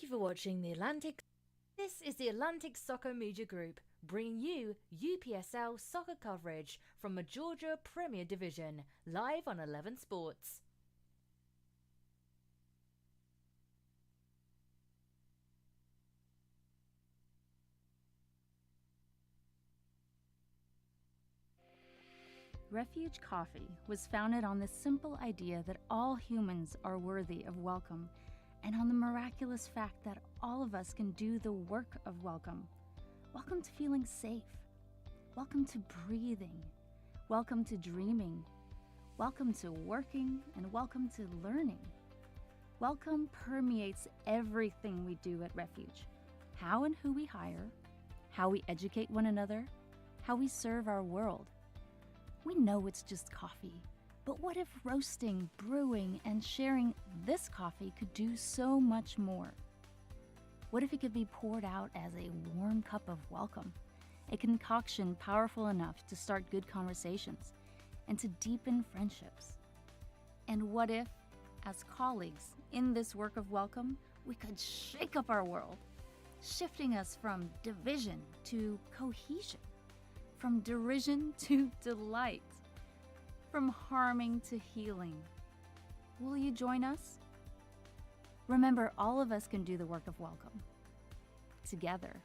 you for watching the Atlantic. This is the Atlantic Soccer Media Group, bringing you UPSL soccer coverage from the Georgia Premier Division, live on 11 Sports. Refuge Coffee was founded on the simple idea that all humans are worthy of welcome, and on the miraculous fact that all of us can do the work of welcome. Welcome to feeling safe. Welcome to breathing. Welcome to dreaming. Welcome to working, and welcome to learning. Welcome permeates everything we do at Refuge. How and who we hire, how we educate one another, how we serve our world. We know it's just coffee, but what if roasting, brewing, and sharing this coffee could do so much more? What if it could be poured out as a warm cup of welcome, a concoction powerful enough to start good conversations and to deepen friendships? And what if, as colleagues in this work of welcome, we could shake up our world, shifting us from division to cohesion, from derision to delight, from harming to healing. Will you join us? Remember, all of us can do the work of welcome together.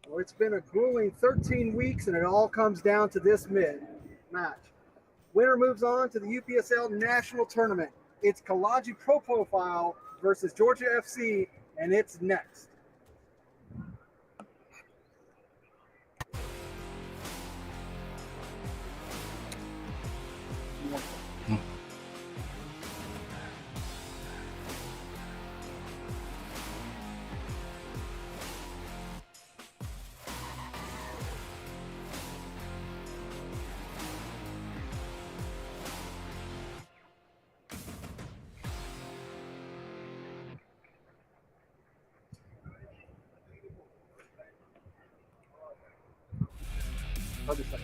Well, it's been a grueling 13 weeks, and it all comes down to this match. Winner moves on to the UPSL National Tournament. It's Kalonji Pro Profile versus Georgia FC, and it's next. Other side.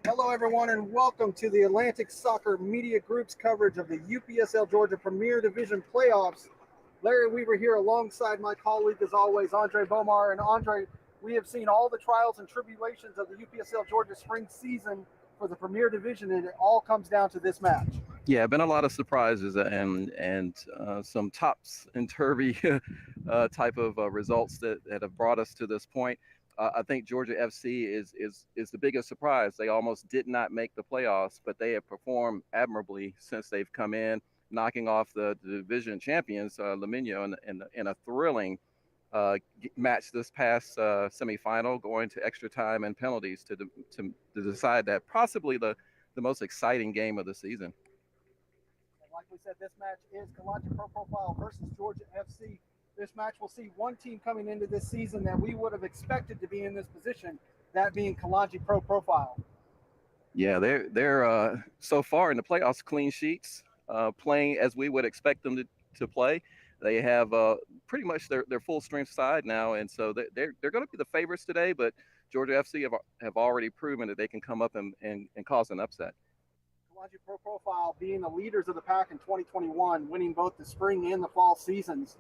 Hello, everyone, and welcome to the Atlantic Soccer Media Group's coverage of the UPSL Georgia Premier Division playoffs. Larry Weaver here alongside my colleague, as always, Andre Bomar. And Andre, we have seen all the trials and tribulations of the UPSL Georgia spring season for the Premier Division, and it all comes down to this match. Yeah, been a lot of surprises and some tops and turvy type of results that have brought us to this point. I think Georgia FC is the biggest surprise. They almost did not make the playoffs, but they have performed admirably since they've come in, knocking off the division champions, Laminio, in a thrilling match this past semifinal, going to extra time and penalties to decide that possibly the most exciting game of the season. Like we said, this match is Kalonji Pro Profile versus Georgia FC. This match will see one team coming into this season that we would have expected to be in this position, that being Kalonji Pro Profile. Yeah, they're so far in the playoffs clean sheets, playing as we would expect them to play. They have pretty much their full strength side now, and so they're going to be the favorites today. But Georgia FC have already proven that they can come up and cause an upset. Kalonji Pro Profile being the leaders of the pack in 2021, winning both the spring and the fall seasons.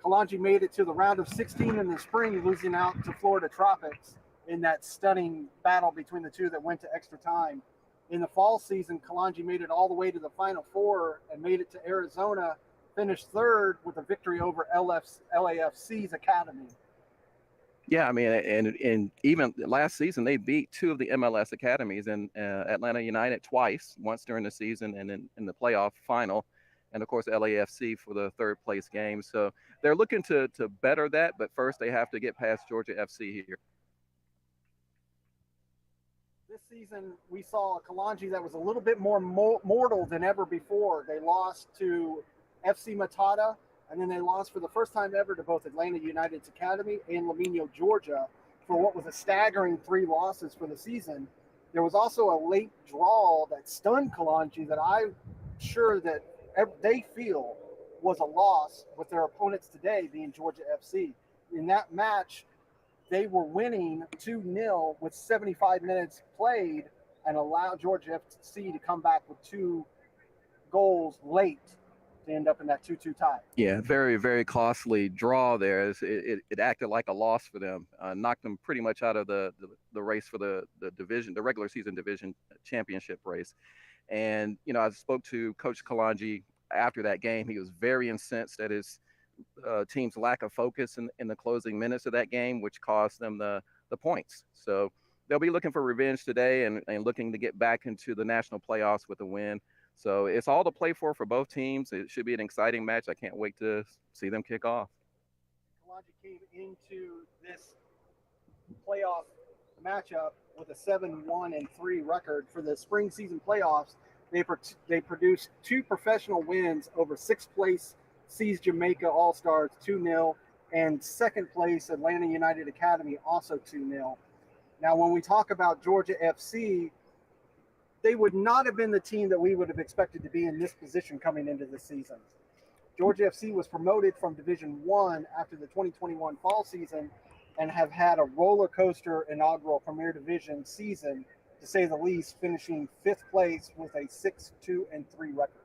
Kalonji made it to the round of 16 in the spring, losing out to Florida Tropics in that stunning battle between the two that went to extra time. In the fall season, Kalonji made it all the way to the Final Four and made it to Arizona, finished third with a victory over LAFC's Academy. Yeah, I mean, and even last season they beat two of the MLS academies in Atlanta United twice, once during the season and then in the playoff final, and of course LAFC for the third place game. So they're looking to better that, but first they have to get past Georgia FC here. This season we saw a Kalonji that was a little bit more mortal than ever before. They lost to FC Matata, and then they lost for the first time ever to both Atlanta United's Academy and Lamino, Georgia, for what was a staggering 3 losses for the season. There was also a late draw that stunned Kalonji that I'm sure that they feel was a loss with their opponents today being Georgia FC. In that match, they were winning 2-0 with 75 minutes played and allowed Georgia FC to come back with 2 goals late to end up in that 2-2 tie. Yeah, very, very costly draw there. It acted like a loss for them, knocked them pretty much out of the race for the division, the regular season division championship race. And, you know, I spoke to Coach Kalonji after that game. He was very incensed at his team's lack of focus in the closing minutes of that game, which cost them the points. So they'll be looking for revenge today and looking to get back into the national playoffs with a win. So it's all to play for both teams. It should be an exciting match. I can't wait to see them kick off. Kalonji came into this playoff matchup with a 7-1-3 record for the spring season playoffs. They produced 2 professional wins over 6th place Seas Jamaica All-Stars 2-0 and 2nd place Atlanta United Academy also 2-0. Now, when we talk about Georgia FC, they would not have been the team that we would have expected to be in this position coming into this season. Georgia FC was promoted from Division I after the 2021 fall season and have had a roller coaster inaugural Premier Division season, to say the least, finishing 5th place with a 6-2-3 record.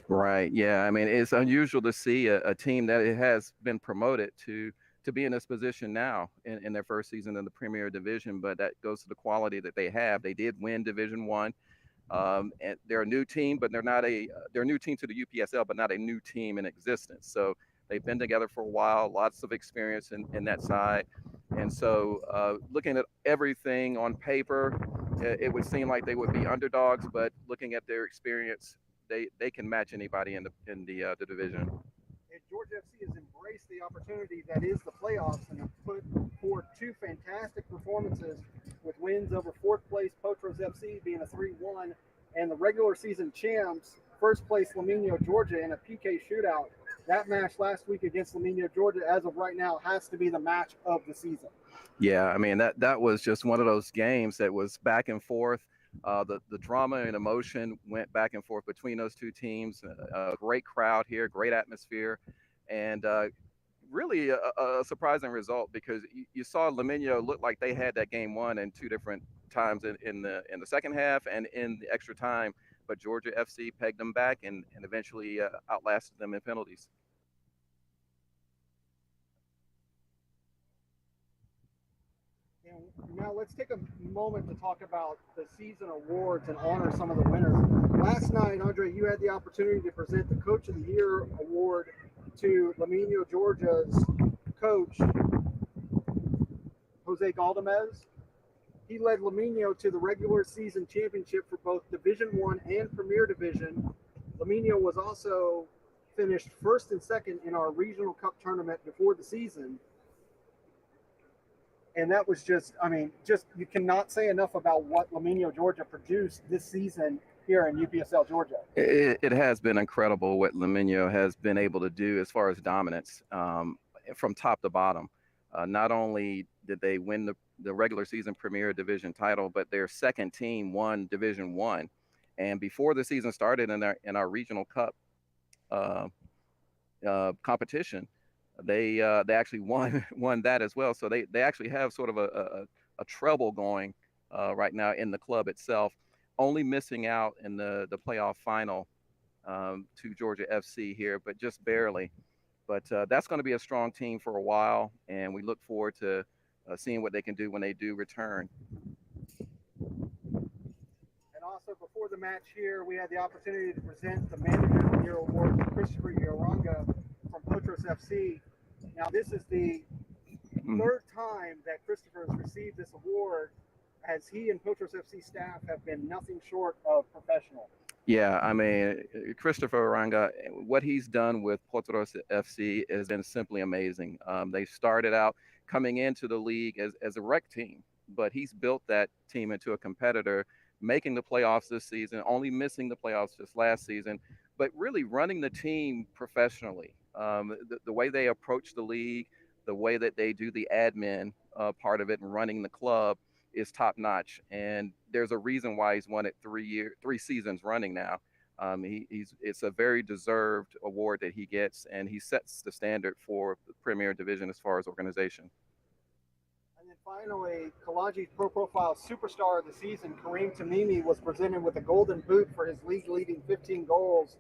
Right. Yeah. I mean, it's unusual to see a team that has been promoted to be in this position now in their first season in the Premier Division, but that goes to the quality that they have. They did win Division I. And they're a new team, but they're a new team to the UPSL, but not a new team in existence. So they've been together for a while, lots of experience in that side. And so looking at everything on paper, it would seem like they would be underdogs, but looking at their experience, they can match anybody in the division. And Georgia FC has embraced the opportunity that is the playoffs and have put forward 2 fantastic performances with wins over 4th place Potros FC being a 3-1 and the regular season champs, 1st place Lamino, Georgia in a PK shootout. That match last week against Lamino, Georgia, as of right now, has to be the match of the season. Yeah, I mean, that was just one of those games that was back and forth. The drama and emotion went back and forth between those 2 teams. A great crowd here, great atmosphere, and really a surprising result because you saw Lamino look like they had that game won in 2 different times in the second half and in the extra time, but Georgia FC pegged them back and eventually outlasted them in penalties. And now let's take a moment to talk about the season awards and honor some of the winners. Last night, Andre, you had the opportunity to present the Coach of the Year award to Lamino, Georgia's coach, Jose Galdamez. He led Lamino to the regular season championship for both Division I and Premier Division. Lamino was also finished 1st and 2nd in our regional cup tournament before the season. And that was just you cannot say enough about what Lamino, Georgia produced this season here in UPSL, Georgia. It has been incredible what Lamino has been able to do as far as dominance from top to bottom. Not only did they win the regular season Premier Division title, but their 2nd team won Division I. And before the season started in our regional cup competition, they actually won that as well. So they actually have sort of a treble going right now in the club itself, only missing out in the playoff final to Georgia FC here, but just barely. But that's going to be a strong team for a while, and we look forward to seeing what they can do when they do return. And also before the match here, we had the opportunity to present the Manager of the Year award to Christopher Yoranga from Potros FC. Now this is the third time that Christopher has received this award, as he and Potros FC staff have been nothing short of professional. Yeah, I mean, Christopher Oranga, what he's done with Potros FC has been simply amazing. They started out coming into the league as a rec team, but he's built that team into a competitor, making the playoffs this season, only missing the playoffs just last season, but really running the team professionally. The way they approach the league, the way that they do the admin part of it and running the club is top notch, and there's a reason why he's won it 3 seasons running now. It's a very deserved award that he gets, and he sets the standard for the Premier Division as far as organization. And then finally, Kalonji's Pro Profile Superstar of the season, Kareem Tamimi, was presented with a Golden Boot for his league-leading 15 goals.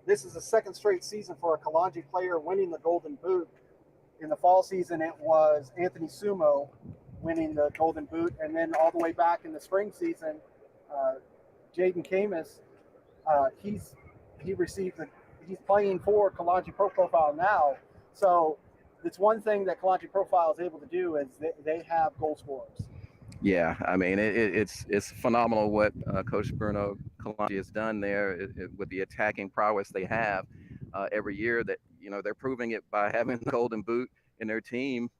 This is the second straight season for a Kalonji player winning the Golden Boot. In the fall season, it was Anthony Sumo winning the Golden Boot, and then all the way back in the spring season, Jaden Camus, he's playing for Kalonji Pro Profile now. So it's one thing that Kalonji Profile is able to do is they have goal scorers. Yeah, I mean it's phenomenal what Coach Bruno Kalonji has done there with the attacking prowess they have every year. That they're proving it by having the Golden Boot in their team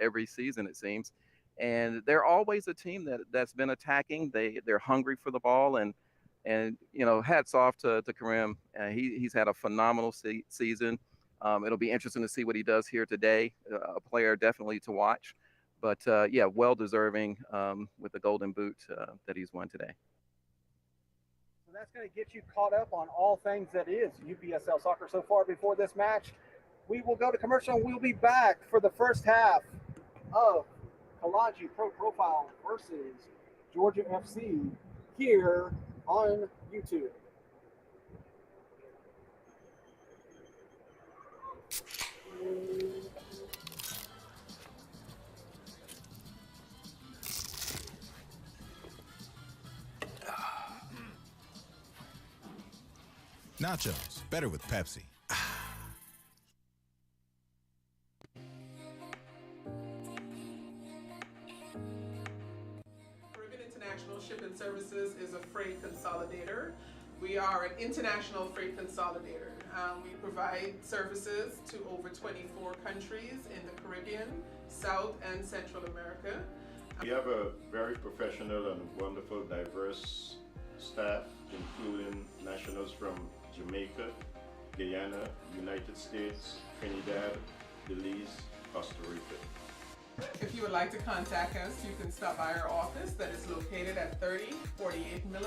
every season, it seems. And they're always a team that's been attacking. They're hungry for the ball, and hats off to Karim. He's had a phenomenal season. It'll be interesting to see what he does here today. A player definitely to watch, but yeah, well deserving with the Golden Boot that he's won today. So that's going to get you caught up on all things that is UPSL soccer so far. Before this match, we will go to commercial, and we'll be back for the first half of Kalonji Pro Profile versus Georgia FC here on YouTube. Nachos, better with Pepsi. International Shipping Services is a freight consolidator. We are an international freight consolidator. We provide services to over 24 countries in the Caribbean, South and Central America. We have a very professional and wonderful, diverse staff, including nationals from Jamaica, Guyana, United States, Trinidad, Belize, Costa Rica. If you would like to contact us, you can stop by our office that is located at 3048 Miller.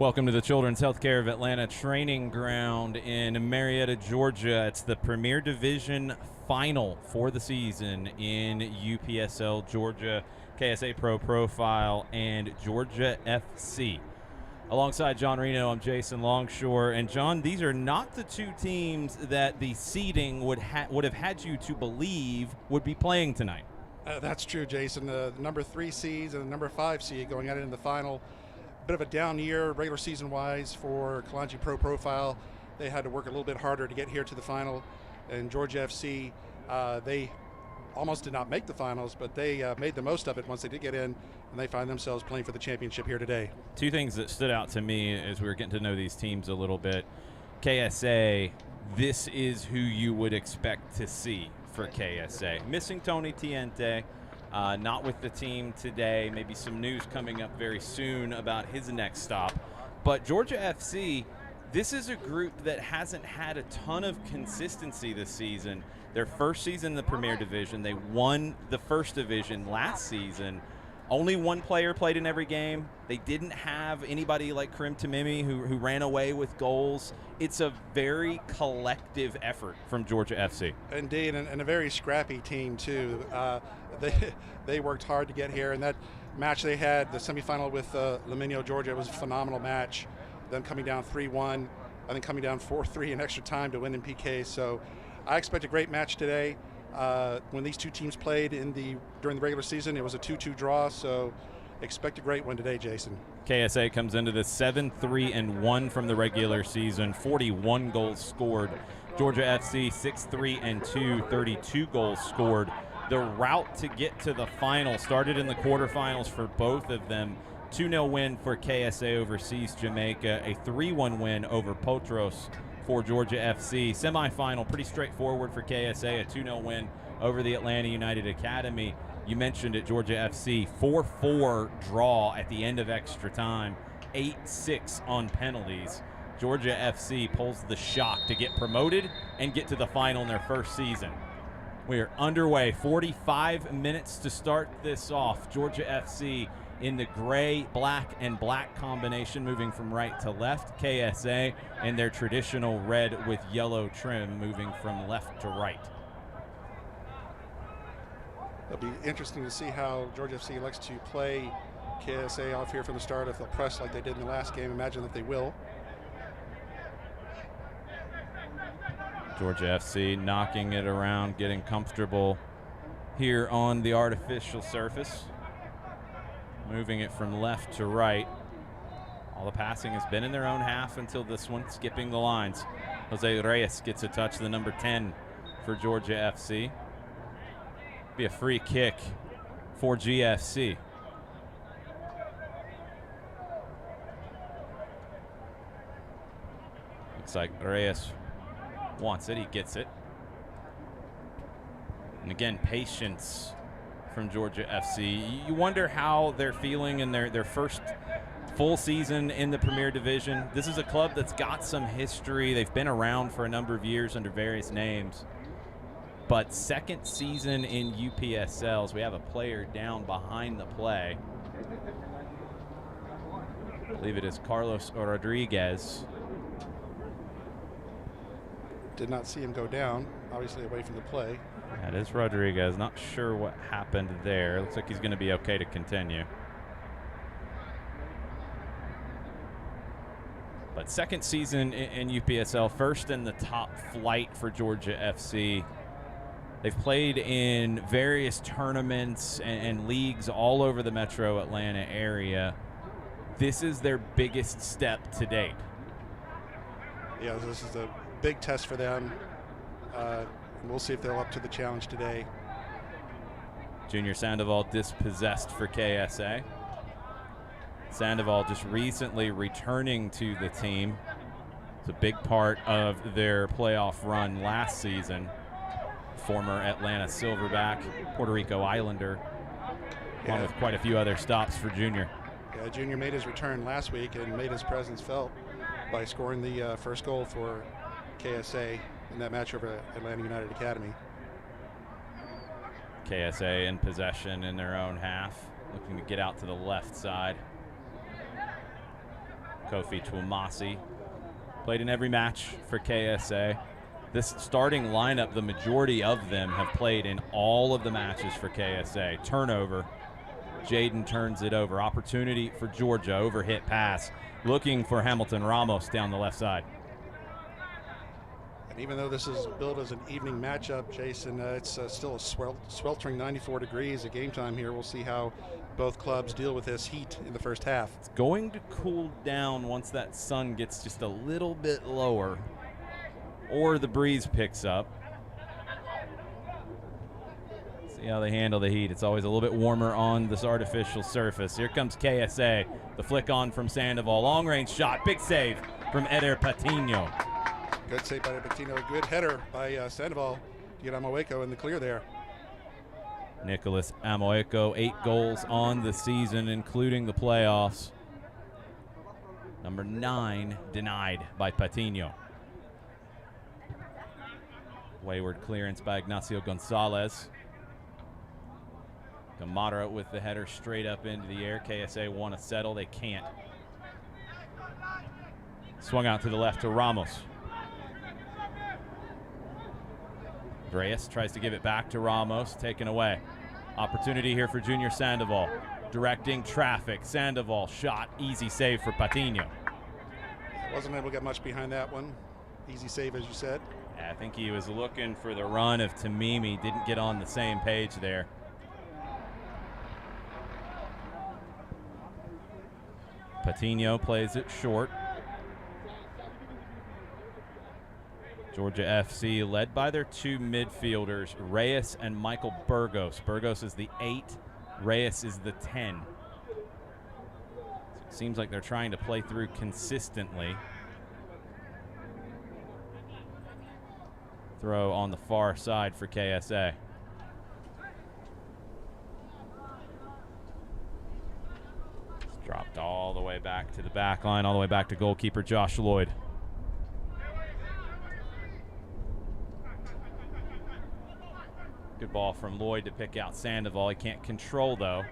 Welcome to the Children's Healthcare of Atlanta training ground in Marietta, Georgia. It's the Premier Division final for the season in UPSL Georgia, KSA Pro Profile, and Georgia FC. Alongside John Reno, I'm Jason Longshore. And John, these are not the two teams that the seeding would have had you to believe would be playing tonight. That's true, Jason. The number 3 seeds and the number 5 seed going at it in the final. Bit of a down year regular season wise for Kalonji Pro Profile. They had to work a little bit harder to get here to the final. And Georgia FC, they almost did not make the finals, but they made the most of it once they did get in, and they find themselves playing for the championship here today. Two things that stood out to me as we were getting to know these teams a little bit. KSA, this is who you would expect to see for KSA. Missing Tony Tiente. Not with the team today. Maybe some news coming up very soon about his next stop. But Georgia FC, this is a group that hasn't had a ton of consistency this season. Their first season in the Premier Division, they won the first division last season. Only one player played in every game. They didn't have anybody like Karim Tamimi who ran away with goals. It's a very collective effort from Georgia FC. Indeed, and a very scrappy team, too. They worked hard to get here, and that match they had, the semifinal with Laminio, Georgia, was a phenomenal match. Them coming down 3-1, and then coming down 4-3 in extra time to win in PK. So I expect a great match today. When these two teams played during the regular season, it was a 2-2 draw, so expect a great one today, Jason. KSA comes into the 7-3-1 from the regular season, 41 goals scored. Georgia FC 6-3-2, 32 goals scored. The route to get to the final started in the quarterfinals for both of them. 2-0 win for KSA over Seas Jamaica, a 3-1 win over Potros for Georgia FC. Semifinal, pretty straightforward for KSA, a 2-0 win over the Atlanta United Academy. You mentioned it, Georgia FC, 4-4 draw at the end of extra time, 8-6 on penalties. Georgia FC pulls the shock to get promoted and get to the final in their first season. We are underway, 45 minutes to start this off. Georgia FC in the gray, black, and black combination, moving from right to left. KSA in their traditional red with yellow trim, moving from left to right. It'll be interesting to see how Georgia FC likes to play KSA off here from the start. If they'll press like they did in the last game, imagine that they will. Georgia FC knocking it around, getting comfortable here on the artificial surface. Moving it from left to right. All the passing has been in their own half until this one, skipping the lines. Jose Reyes gets a touch, the number 10 for Georgia FC. Be a free kick for GFC. Looks like Reyes wants it, he gets it. And again, patience from Georgia FC. You wonder how they're feeling in their first full season in the Premier Division. This is a club that's got some history. They've been around for a number of years under various names. But second season in UPSLs, we have a player down behind the play. I believe it is Carlos Rodriguez. Did not see him go down, obviously away from the play. That is Rodriguez. Not sure what happened there. Looks like he's going to be okay to continue. But second season in UPSL, first in the top flight for Georgia FC. They've played in various tournaments and leagues all over the metro Atlanta area. This is their biggest step to date. Yeah, this is a big test for them. We'll see if they're up to the challenge today. Junior Sandoval dispossessed for KSA. Sandoval just recently returning to the team. It's a big part of their playoff run last season. Former Atlanta Silverback, Puerto Rico Islander, along with quite a few other stops for Junior. Yeah, Junior made his return last week and made his presence felt by scoring the first goal for KSA in that match over Atlanta United Academy. KSA in possession in their own half, looking to get out to the left side. Kofi Twumasi played in every match for KSA. This starting lineup, the majority of them have played in all of the matches for KSA. Turnover. Jaden turns it over. Opportunity for Georgia. Overhit pass. Looking for Hamilton Ramos down the left side. And even though this is billed as an evening matchup, Jason, it's still a sweltering 94 degrees at game time here. We'll see how both clubs deal with this heat in the first half. It's going to cool down once that sun gets just a little bit lower or the breeze picks up. See how they handle the heat. It's always a little bit warmer on this artificial surface. Here comes KSA. The flick on from Sandoval. Long range shot. Big save from Eder Patino. Good save by Patino. Good header by Sandoval to get Amoeco in the clear there. Nicholas Amoeco, 8 goals on the season, including the playoffs. Number 9 denied by Patino. Wayward clearance by Ignacio Gonzalez. Gamara with the header straight up into the air. KSA want to settle. They can't. Swung out to the left to Ramos. Reyes tries to give it back to Ramos. Taken away. Opportunity here for Junior Sandoval. Directing traffic. Sandoval shot. Easy save for Patino. Wasn't able to get much behind that one. Easy save, as you said. Yeah, I think he was looking for the run of Tamimi. Didn't get on the same page there. Patino plays it short. Georgia FC led by their 2 midfielders, Reyes and Michael Burgos. Burgos is the 8, Reyes is the 10. So it seems like they're trying to play through consistently. Throw on the far side for KSA. It's dropped all the way back to the back line, all the way back to goalkeeper Josh Lloyd. Good ball from Lloyd to pick out Sandoval. He can't control, though.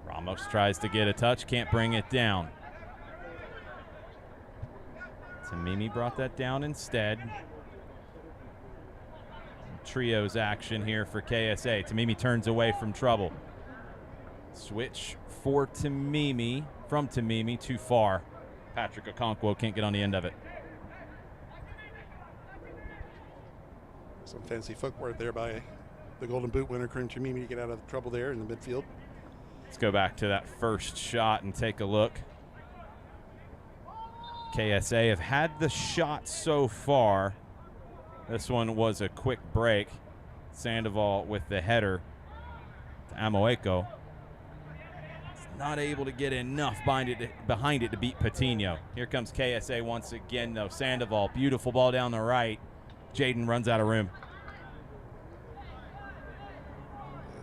Ramos tries to get a touch, can't bring it down. Tamimi brought that down instead. Trios action here for KSA. Tamimi turns away from trouble. Switch for Tamimi. From Tamimi, too far. Patrick Okonkwo can't get on the end of it. Some fancy footwork there by the Golden Boot winner, Karim Tamimi, to get out of trouble there in the midfield. Let's go back to that first shot and take a look. KSA have had the shot so far. This one was a quick break. Sandoval with the header to Amoeco. Not able to get enough behind it to beat Patino. Here comes KSA once again, though. Sandoval, beautiful ball down the right. Jaden runs out of room.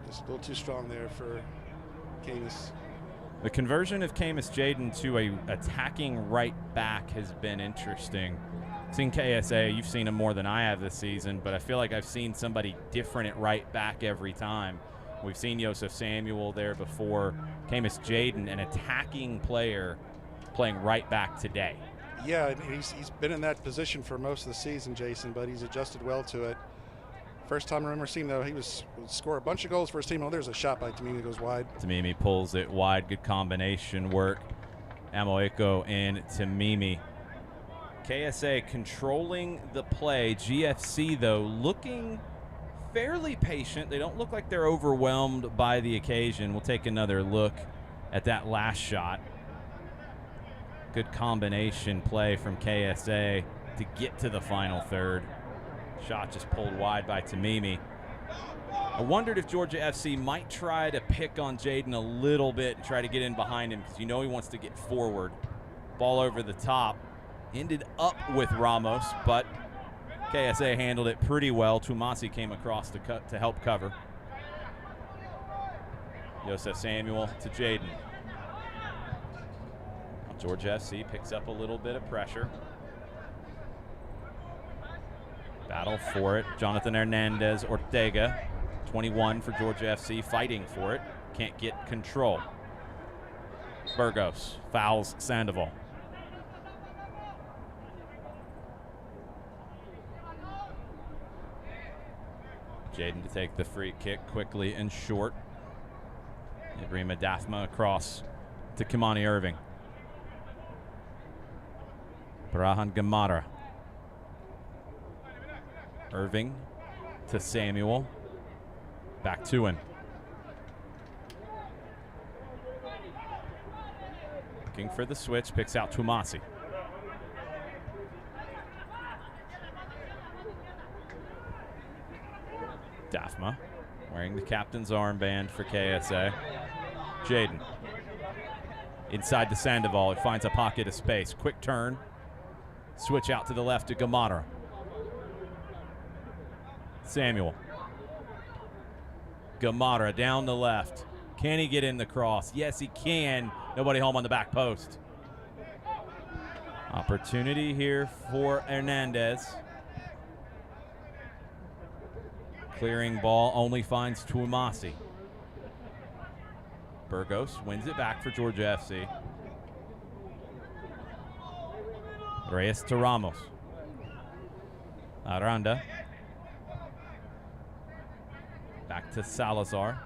Just a little too strong there for Camus. The conversion of Camus Jaden to a attacking right back has been interesting. Seen KSA, you've seen him more than I have this season, but I feel like I've seen somebody different at right back every time. We've seen Joseph Samuel there before. Camus Jaden, an attacking player, playing right back today. Yeah, he's been in that position for most of the season, Jason, but he's adjusted well to it. First time I remember seeing him, though, he would score a bunch of goals for his team. Oh, there's a shot by Tamimi that goes wide. Tamimi pulls it wide. Good combination work. Amoeco and Tamimi. KSA controlling the play. GFC, though, looking fairly patient. They don't look like they're overwhelmed by the occasion. We'll take another look at that last shot. Good combination play from KSA to get to the final third. Shot just pulled wide by Tamimi. I wondered if Georgia FC might try to pick on Jaden a little bit and try to get in behind him, because you know he wants to get forward. Ball over the top. Ended up with Ramos, but KSA handled it pretty well. Twumasi came across to help cover. Joseph Samuel to Jaden. Georgia FC picks up a little bit of pressure. Battle for it. Jonathan Hernandez Ortega, 21 for Georgia FC, fighting for it. Can't get control. Burgos fouls Sandoval. Jaden to take the free kick quickly and short. Ibrahima Dafma across to Kimani Irving. Brahan Gamara. Irving to Samuel. Back to him. Looking for the switch, picks out Tumasi. Dafma wearing the captain's armband for KSA. Jaden inside to Sandoval. He finds a pocket of space. Quick turn. Switch out to the left to Gamara. Samuel. Gamara down the left. Can he get in the cross? Yes, he can. Nobody home on the back post. Opportunity here for Hernandez. Clearing ball only finds Tuamasi. Burgos wins it back for Georgia FC. Reyes to Ramos. Aranda. Back to Salazar.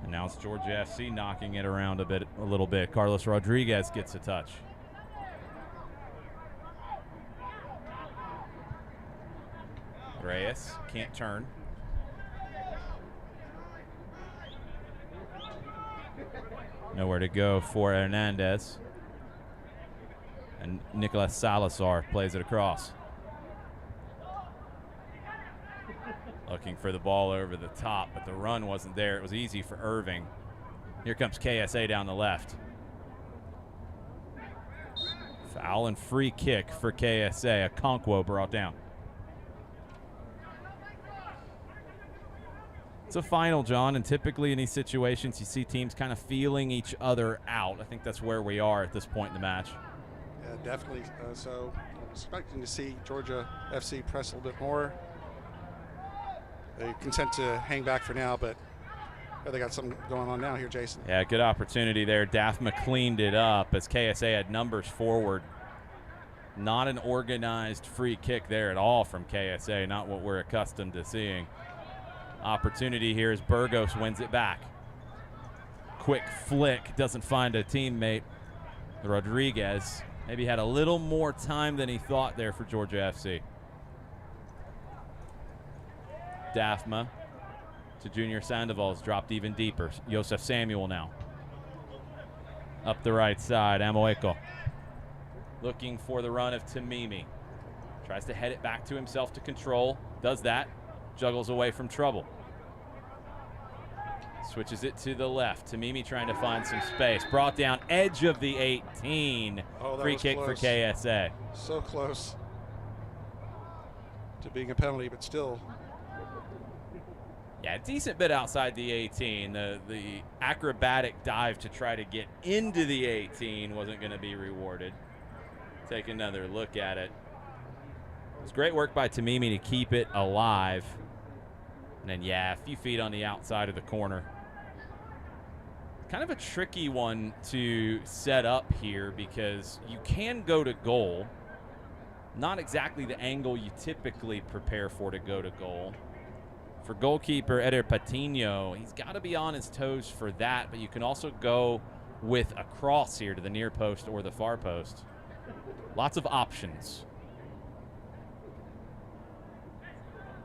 And now it's Georgia FC knocking it around a little bit. Carlos Rodriguez gets a touch. Reyes can't turn. Nowhere to go for Hernandez. And Nicolas Salazar plays it across. Looking for the ball over the top, but the run wasn't there. It was easy for Irving. Here comes KSA down the left. Foul and free kick for KSA. Okonkwo brought down. It's a final, John, and typically in these situations you see teams kind of feeling each other out. I think that's where we are at this point in the match. Yeah, definitely. So I'm expecting to see Georgia FC press a little bit more. They consent to hang back for now, but they got something going on now here, Jason. Yeah, good opportunity there. Dafma cleaned it up as KSA had numbers forward. Not an organized free kick there at all from KSA, not what we're accustomed to seeing. Opportunity here as Burgos wins it back. Quick flick, doesn't find a teammate. Rodriguez maybe had a little more time than he thought there for Georgia FC. Dafma to Junior Sandoval's dropped even deeper. Joseph Samuel now. Up the right side, Amoeko. Looking for the run of Tamimi. Tries to head it back to himself to control. Does that. Juggles away from trouble. Switches it to the left. Tamimi trying to find some space. Brought down edge of the 18. Free kick close. for KSA. So close to being a penalty, but still. Yeah, decent bit outside the 18. The acrobatic dive to try to get into the 18 wasn't going to be rewarded. Take another look at it. It was great work by Tamimi to keep it alive. And then, yeah, a few feet on the outside of the corner. Kind of a tricky one to set up here because you can go to goal. Not exactly the angle you typically prepare for to go to goal. For goalkeeper Eder Patino, he's got to be on his toes for that, but you can also go with a cross here to the near post or the far post. Lots of options.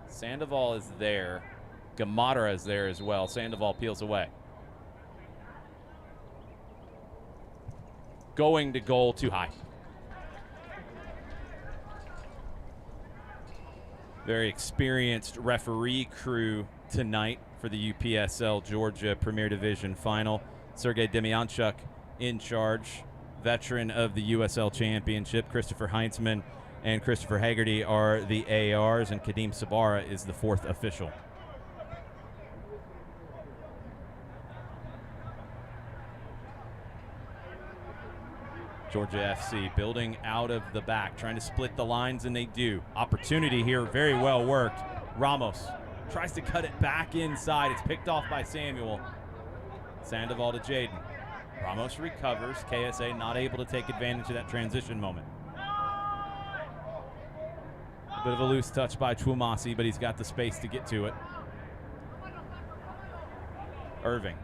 Sandoval is there. Gamara is there as well. Sandoval peels away. Going to goal too high. Very experienced referee crew tonight for the UPSL Georgia Premier Division final. Sergei Demianchuk in charge. Veteran of the USL Championship, Christopher Heinzman and Christopher Haggerty are the ARs, and Kadeem Sabara is the fourth official. Georgia FC building out of the back, trying to split the lines, and they do. Opportunity here, very well worked. Ramos tries to cut it back inside. It's picked off by Samuel. Sandoval to Jaden. Ramos recovers. KSA not able to take advantage of that transition moment. A bit of a loose touch by Twumasi, but he's got the space to get to it. Irving.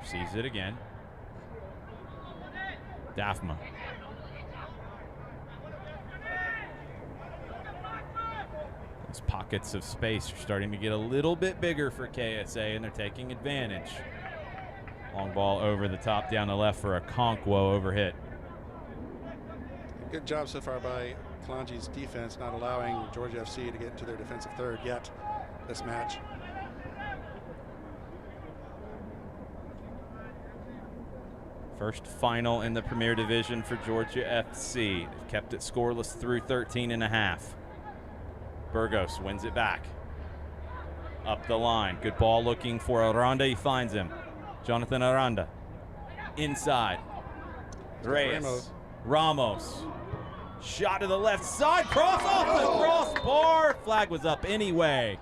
Receives it again. Daphma. Those pockets of space are starting to get a little bit bigger for KSA, and they're taking advantage. Long ball over the top down the left for a Okonkwo overhit. Good job so far by Kalonji's defense, not allowing Georgia FC to get into their defensive third yet this match. First final in the Premier Division for Georgia FC. They've kept it scoreless through 13 and a half. Burgos wins it back. Up the line. Good ball looking for Aranda. He finds him. Jonathan Aranda. Inside. Reyes. Ramos. Shot to the left side. Cross off the crossbar. Flag was up anyway.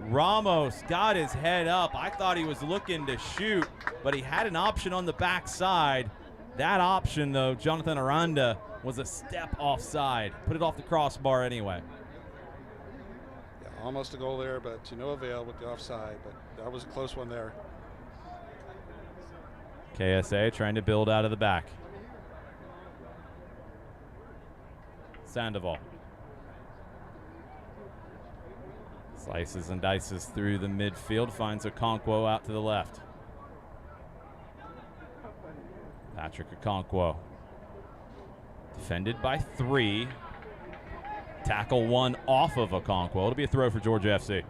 Ramos got his head up. I thought he was looking to shoot, but he had an option on the backside. That option, though, Jonathan Aranda, was a step offside. Put it off the crossbar anyway. Yeah, almost a goal there, but to no avail with the offside. But that was a close one there. KSA trying to build out of the back. Sandoval. Slices and dices through the midfield, finds Okonkwo out to the left. Patrick Okonkwo. Defended by 3. Tackle 1 off of Okonkwo. It'll be a throw for Georgia FC.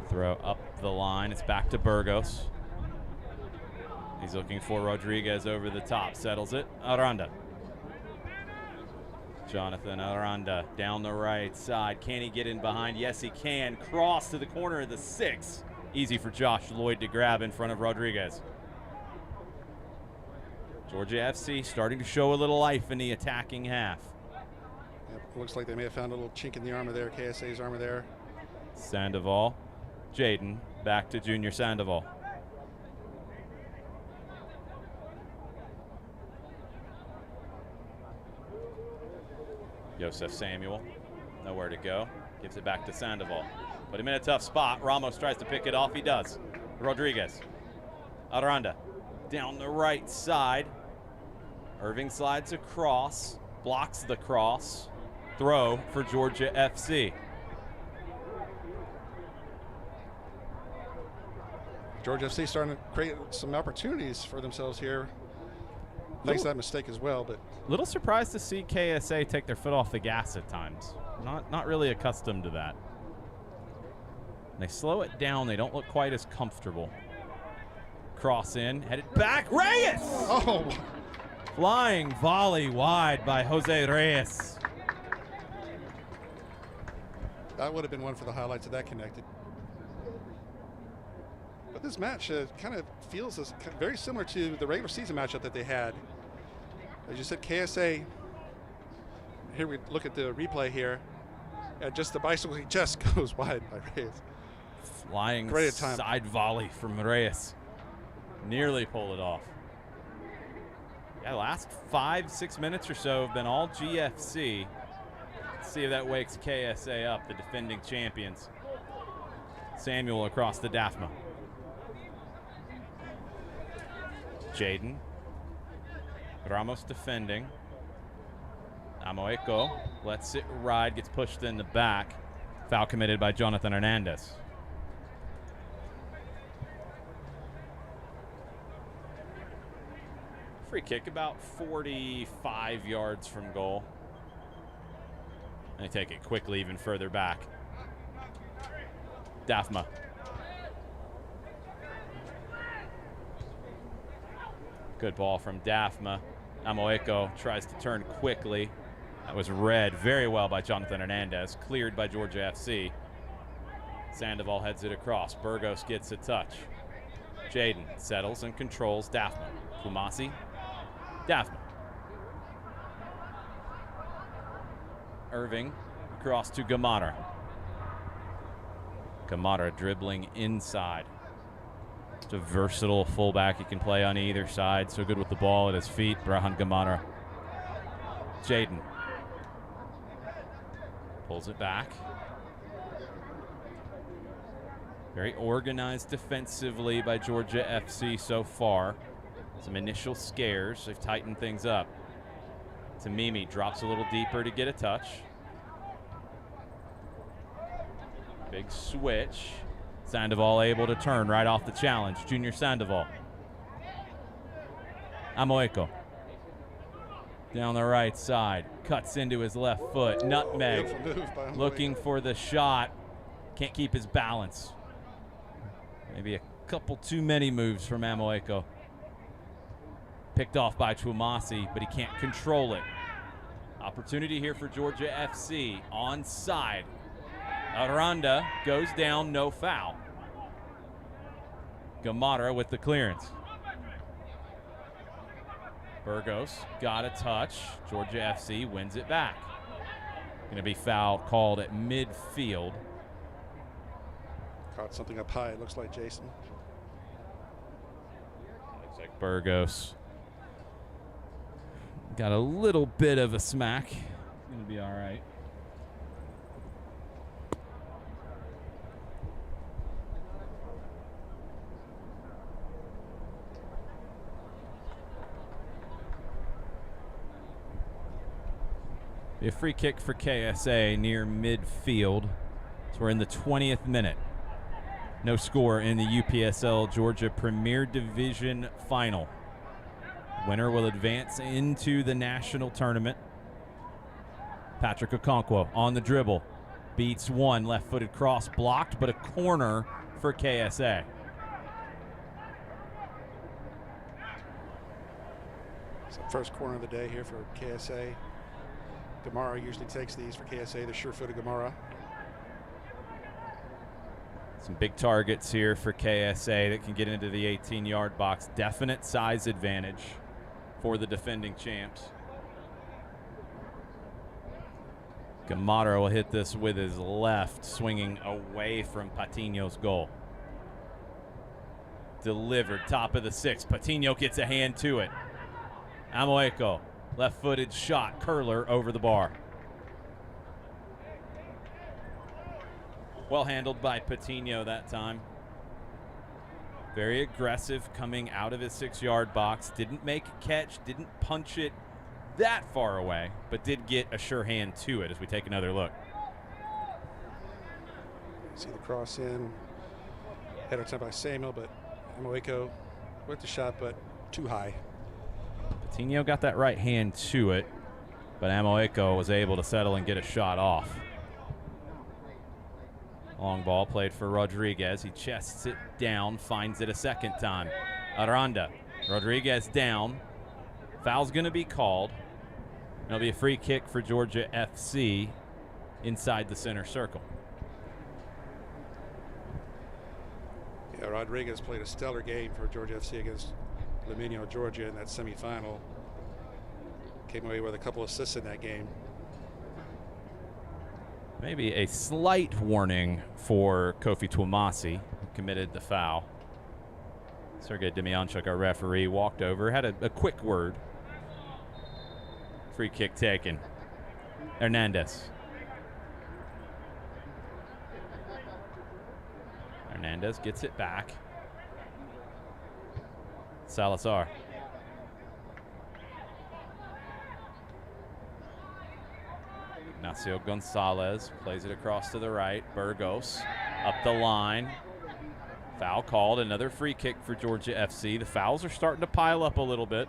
Throw up the line. It's back to Burgos. He's looking for Rodriguez over the top. Settles it. Aranda. Jonathan Aranda down the right side. Can he get in behind? Yes, he can. Cross to the corner of the 6. Easy for Josh Lloyd to grab in front of Rodriguez. Georgia FC starting to show a little life in the attacking half. Yep, looks like they may have found a little chink in the armor there, KSA's armor there. Sandoval. Jaden back to Junior Sandoval. Joseph Samuel, nowhere to go. Gives it back to Sandoval. Put him in a tough spot. Ramos tries to pick it off. He does. Rodriguez. Aranda down the right side. Irving slides across. Blocks the cross. Throw for Georgia FC. Georgia FC starting to create some opportunities for themselves here. Thanks to that mistake as well, but little surprised to see KSA take their foot off the gas at times. Not really accustomed to that. They slow it down. They don't look quite as comfortable. Cross in, headed back. Reyes! Oh! Flying volley wide by Jose Reyes. That would have been one for the highlights if that connected. But this match kind of feels very similar to the regular season matchup that they had. As you said, KSA, here we look at the replay here, and just the bicycle, he just goes wide by Reyes. Flying side volley from Reyes. Nearly pulled it off. Yeah, last 5-6 minutes or so have been all GFC. Let's see if that wakes KSA up, the defending champions. Samuel across the Daphma. Jaden. Ramos defending. Amoeko lets it ride, gets pushed in the back. Foul committed by Jonathan Hernandez. Free kick about 45 yards from goal. And they take it quickly even further back. Daphma. Good ball from Daphma. Amoeko tries to turn quickly. That was read very well by Jonathan Hernandez. Cleared by Georgia FC. Sandoval heads it across. Burgos gets a touch. Jaden settles and controls Daphma. Kumasi. Daphma. Irving across to Gamara. Gamara dribbling inside. It's a versatile fullback. He can play on either side. So good with the ball at his feet. Brahan Gamara. Jaden pulls it back. Very organized defensively by Georgia FC so far. Some initial scares. They've tightened things up. Tamimi drops a little deeper to get a touch. Big switch. Sandoval able to turn right off the challenge. Junior Sandoval. Amoeko. Down the right side. Cuts into his left foot. Nutmeg. Looking for the shot. Can't keep his balance. Maybe a couple too many moves from Amoeko. Picked off by Twumasi, but he can't control it. Opportunity here for Georgia FC. Onside. Aranda goes down, no foul. Gamara with the clearance. Burgos got a touch. Georgia FC wins it back. Going to be foul called at midfield. Caught something up high, it looks like, Jason. Looks like Burgos got a little bit of a smack. Going to be all right. A free kick for KSA near midfield. So we're in the 20th minute. No score in the UPSL Georgia Premier Division final. Winner will advance into the national tournament. Patrick Okonkwo on the dribble. Beats one, left-footed cross blocked, but a corner for KSA. It's the first corner of the day here for KSA. Gamara usually takes these for KSA, the sure-footed Gamara. Some big targets here for KSA that can get into the 18-yard box. Definite size advantage for the defending champs. Gamara will hit this with his left, swinging away from Patino's goal. Delivered, top of the six. Patino gets a hand to it. Amoeko, left-footed shot, curler over the bar. Well handled by Patino that time. Very aggressive coming out of his 6-yard box. Didn't make a catch, didn't punch it that far away, but did get a sure hand to it as we take another look. See the cross in. Header attempt by Samuel, but Amoeko with the shot, but too high. Patino got that right hand to it, but Amoeko was able to settle and get a shot off. Long ball played for Rodriguez. He chests it down, finds it a second time. Aranda. Rodriguez down. Foul's going to be called. It'll be a free kick for Georgia FC inside the center circle. Yeah, Rodriguez played a stellar game for Georgia FC against Laminio, Georgia in that semifinal. Came away with a couple assists in that game. Maybe a slight warning for Kofi Twumasi, who committed the foul. Sergei Demyanchuk, our referee, walked over, had a quick word. Free kick taken. Hernandez. Hernandez gets it back. Salazar. Ignacio Gonzalez plays it across to the right. Burgos up the line. Foul called. Another free kick for Georgia FC. The fouls are starting to pile up a little bit.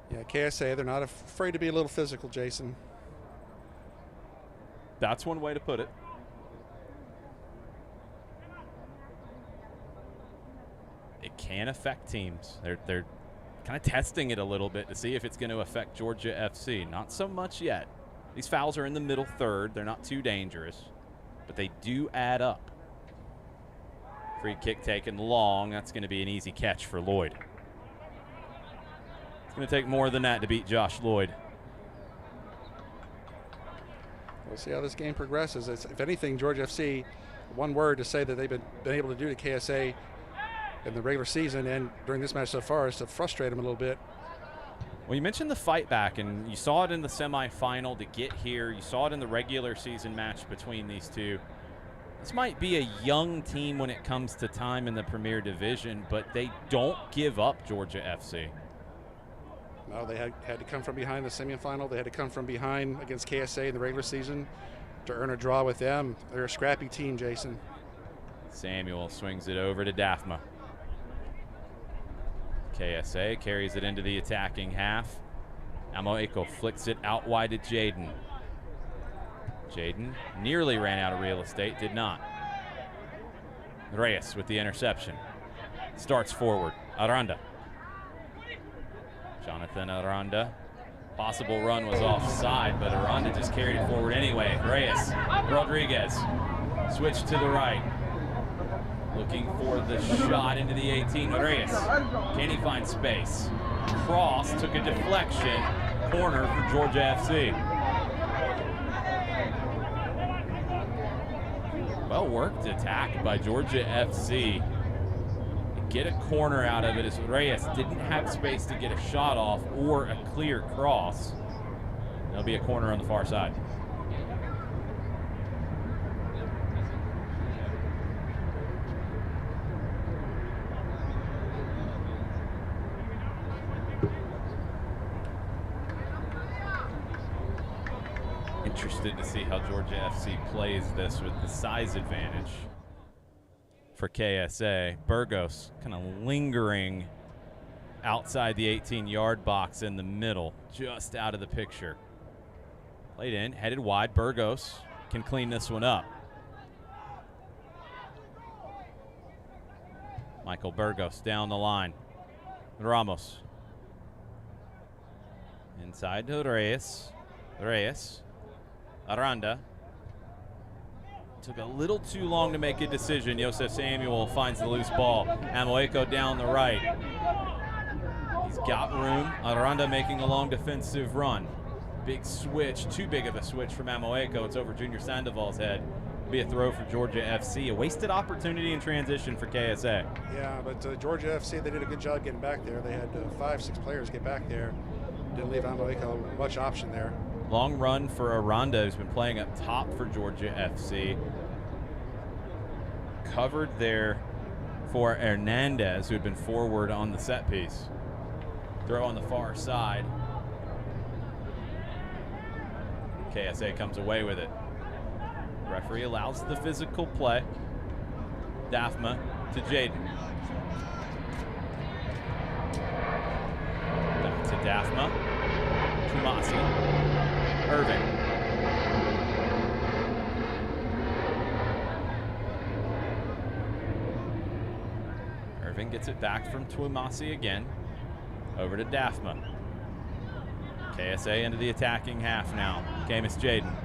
Yeah, KSA, they're not afraid to be a little physical, Jason. That's one way to put it. It can affect teams. They're kind of testing it a little bit to see if it's going to affect Georgia FC. Not so much yet. These fouls are in the middle third. They're not too dangerous, but they do add up. Free kick taken long. That's going to be an easy catch for Lloyd. It's going to take more than that to beat Josh Lloyd. we'll see how this game progresses. If anything, Georgia FC, one word to say that they've been able to do to KSA in the regular season and during this match so far is to frustrate them a little bit. Well, you mentioned the fight back, and you saw it in the semifinal to get here. You saw it in the regular season match between these two. This might be a young team when it comes to time in the Premier Division, but they don't give up, Georgia FC. No, they had to come from behind the semifinal. They had to come from behind against KSA in the regular season to earn a draw with them. They're a scrappy team, Jason. Samuel swings it over to Daphma. KSA carries it into the attacking half. Amoeko flicks it out wide to Jaden. Jaden nearly ran out of real estate, did not. Reyes with the interception. Starts forward. Aranda. Jonathan Aranda. Possible run was offside, but Aranda just carried it forward anyway. Reyes. Rodriguez. Switch to the right. Looking for the shot into the 18. Reyes. Can he find space? Cross took a deflection. Corner for Georgia FC. Well worked attack by Georgia FC. Get a corner out of it as Reyes didn't have space to get a shot off or a clear cross. There'll be a corner on the far side. Interested to see how Georgia FC plays this with the size advantage for KSA. Burgos kind of lingering outside the 18-yard box in the middle, just out of the picture. Played in, headed wide. Burgos can clean this one up. Michael Burgos down the line. Ramos. Inside to Reyes. Reyes. Aranda. Took a little too long to make a decision. Joseph Samuel finds the loose ball. Amoeko down the right. He's got room. Aranda making a long defensive run. Big switch, too big of a switch from Amoeko. It's over Junior Sandoval's head. It'll be a throw for Georgia FC. A wasted opportunity in transition for KSA. Yeah, but Georgia FC, they did a good job getting back there. They had 5-6 players get back there. Didn't leave Amoeko much option there. Long run for Aranda, who's been playing up top for Georgia FC. Covered there for Hernandez, who had been forward on the set piece. Throw on the far side. KSA comes away with it. Referee allows the physical play. Daphma to Jaden. Back to Daphma. Tumasi. Irving. Irving gets it back from Tuamasi again. Over to Daphma. KSA into the attacking half now. Camus Jaden.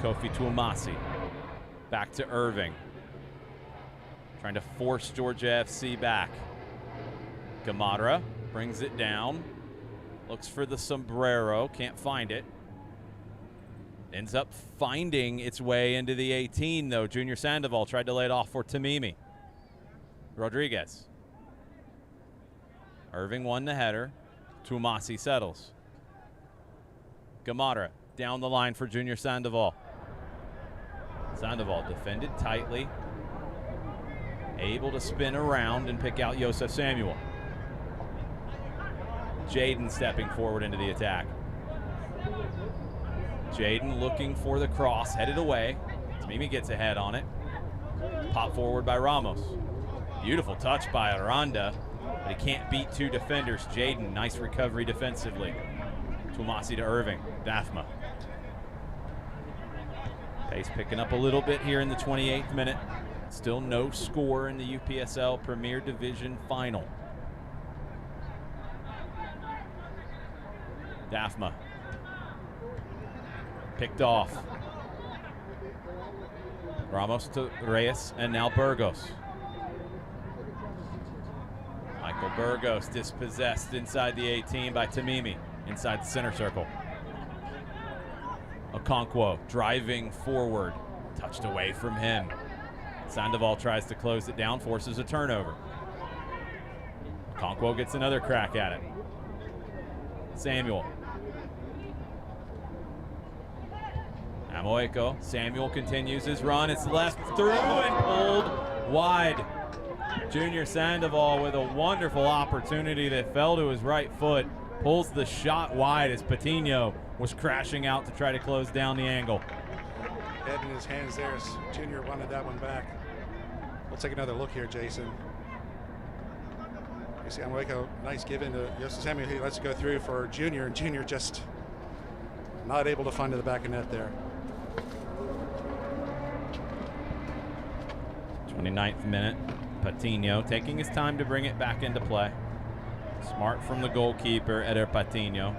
Kofi Tuamasi. Back to Irving. Trying to force Georgia FC back. Gamadra brings it down. Looks for the sombrero, can't find it. Ends up finding its way into the 18, though. Junior Sandoval tried to lay it off for Tamimi. Rodriguez. Irving won the header. Tuamasi settles. Gamadra down the line for Junior Sandoval. Sandoval defended tightly. Able to spin around and pick out Joseph Samuel. Jaden stepping forward into the attack. Jaden looking for the cross, headed away. Tamimi gets ahead on it. Pop forward by Ramos. Beautiful touch by Aranda, but he can't beat two defenders. Jaden, nice recovery defensively. Tuamasi to Irving. Daphma. Pace picking up a little bit here in the 28th minute. Still no score in the UPSL Premier Division Final. Daphma. Picked off. Ramos to Reyes, and now Burgos. Michael Burgos dispossessed inside the 18 by Tamimi, inside the center circle. Okonkwo driving forward, touched away from him. Sandoval tries to close it down, forces a turnover. Okonkwo gets another crack at it. Samuel. Amoeko. Samuel continues his run. It's left through and pulled wide. Junior Sandoval with a wonderful opportunity that fell to his right foot. Pulls the shot wide as Patino was crashing out to try to close down the angle. Head in his hands there as Junior wanted that one back. We'll take another look here, Jason. You see Amoeko, nice give in to Joseph Samuel. He lets it go through for Junior, and Junior just not able to find to the back of net there. 29th minute. Patino taking his time to bring it back into play. Smart from the goalkeeper, Eder Patino.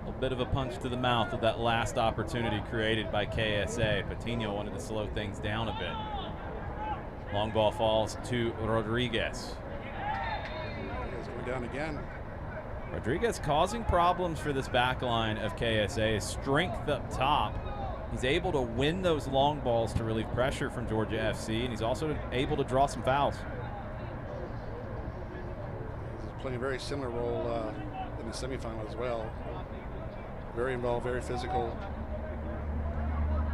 A bit of a punch to the mouth with that last opportunity created by KSA. Patino wanted to slow things down a bit. Long ball falls to Rodriguez. He's going down again. Rodriguez causing problems for this back line of KSA. His strength up top. He's able to win those long balls to relieve pressure from Georgia FC, and he's also able to draw some fouls. He's playing a very similar role in the semifinal as well. Very involved, very physical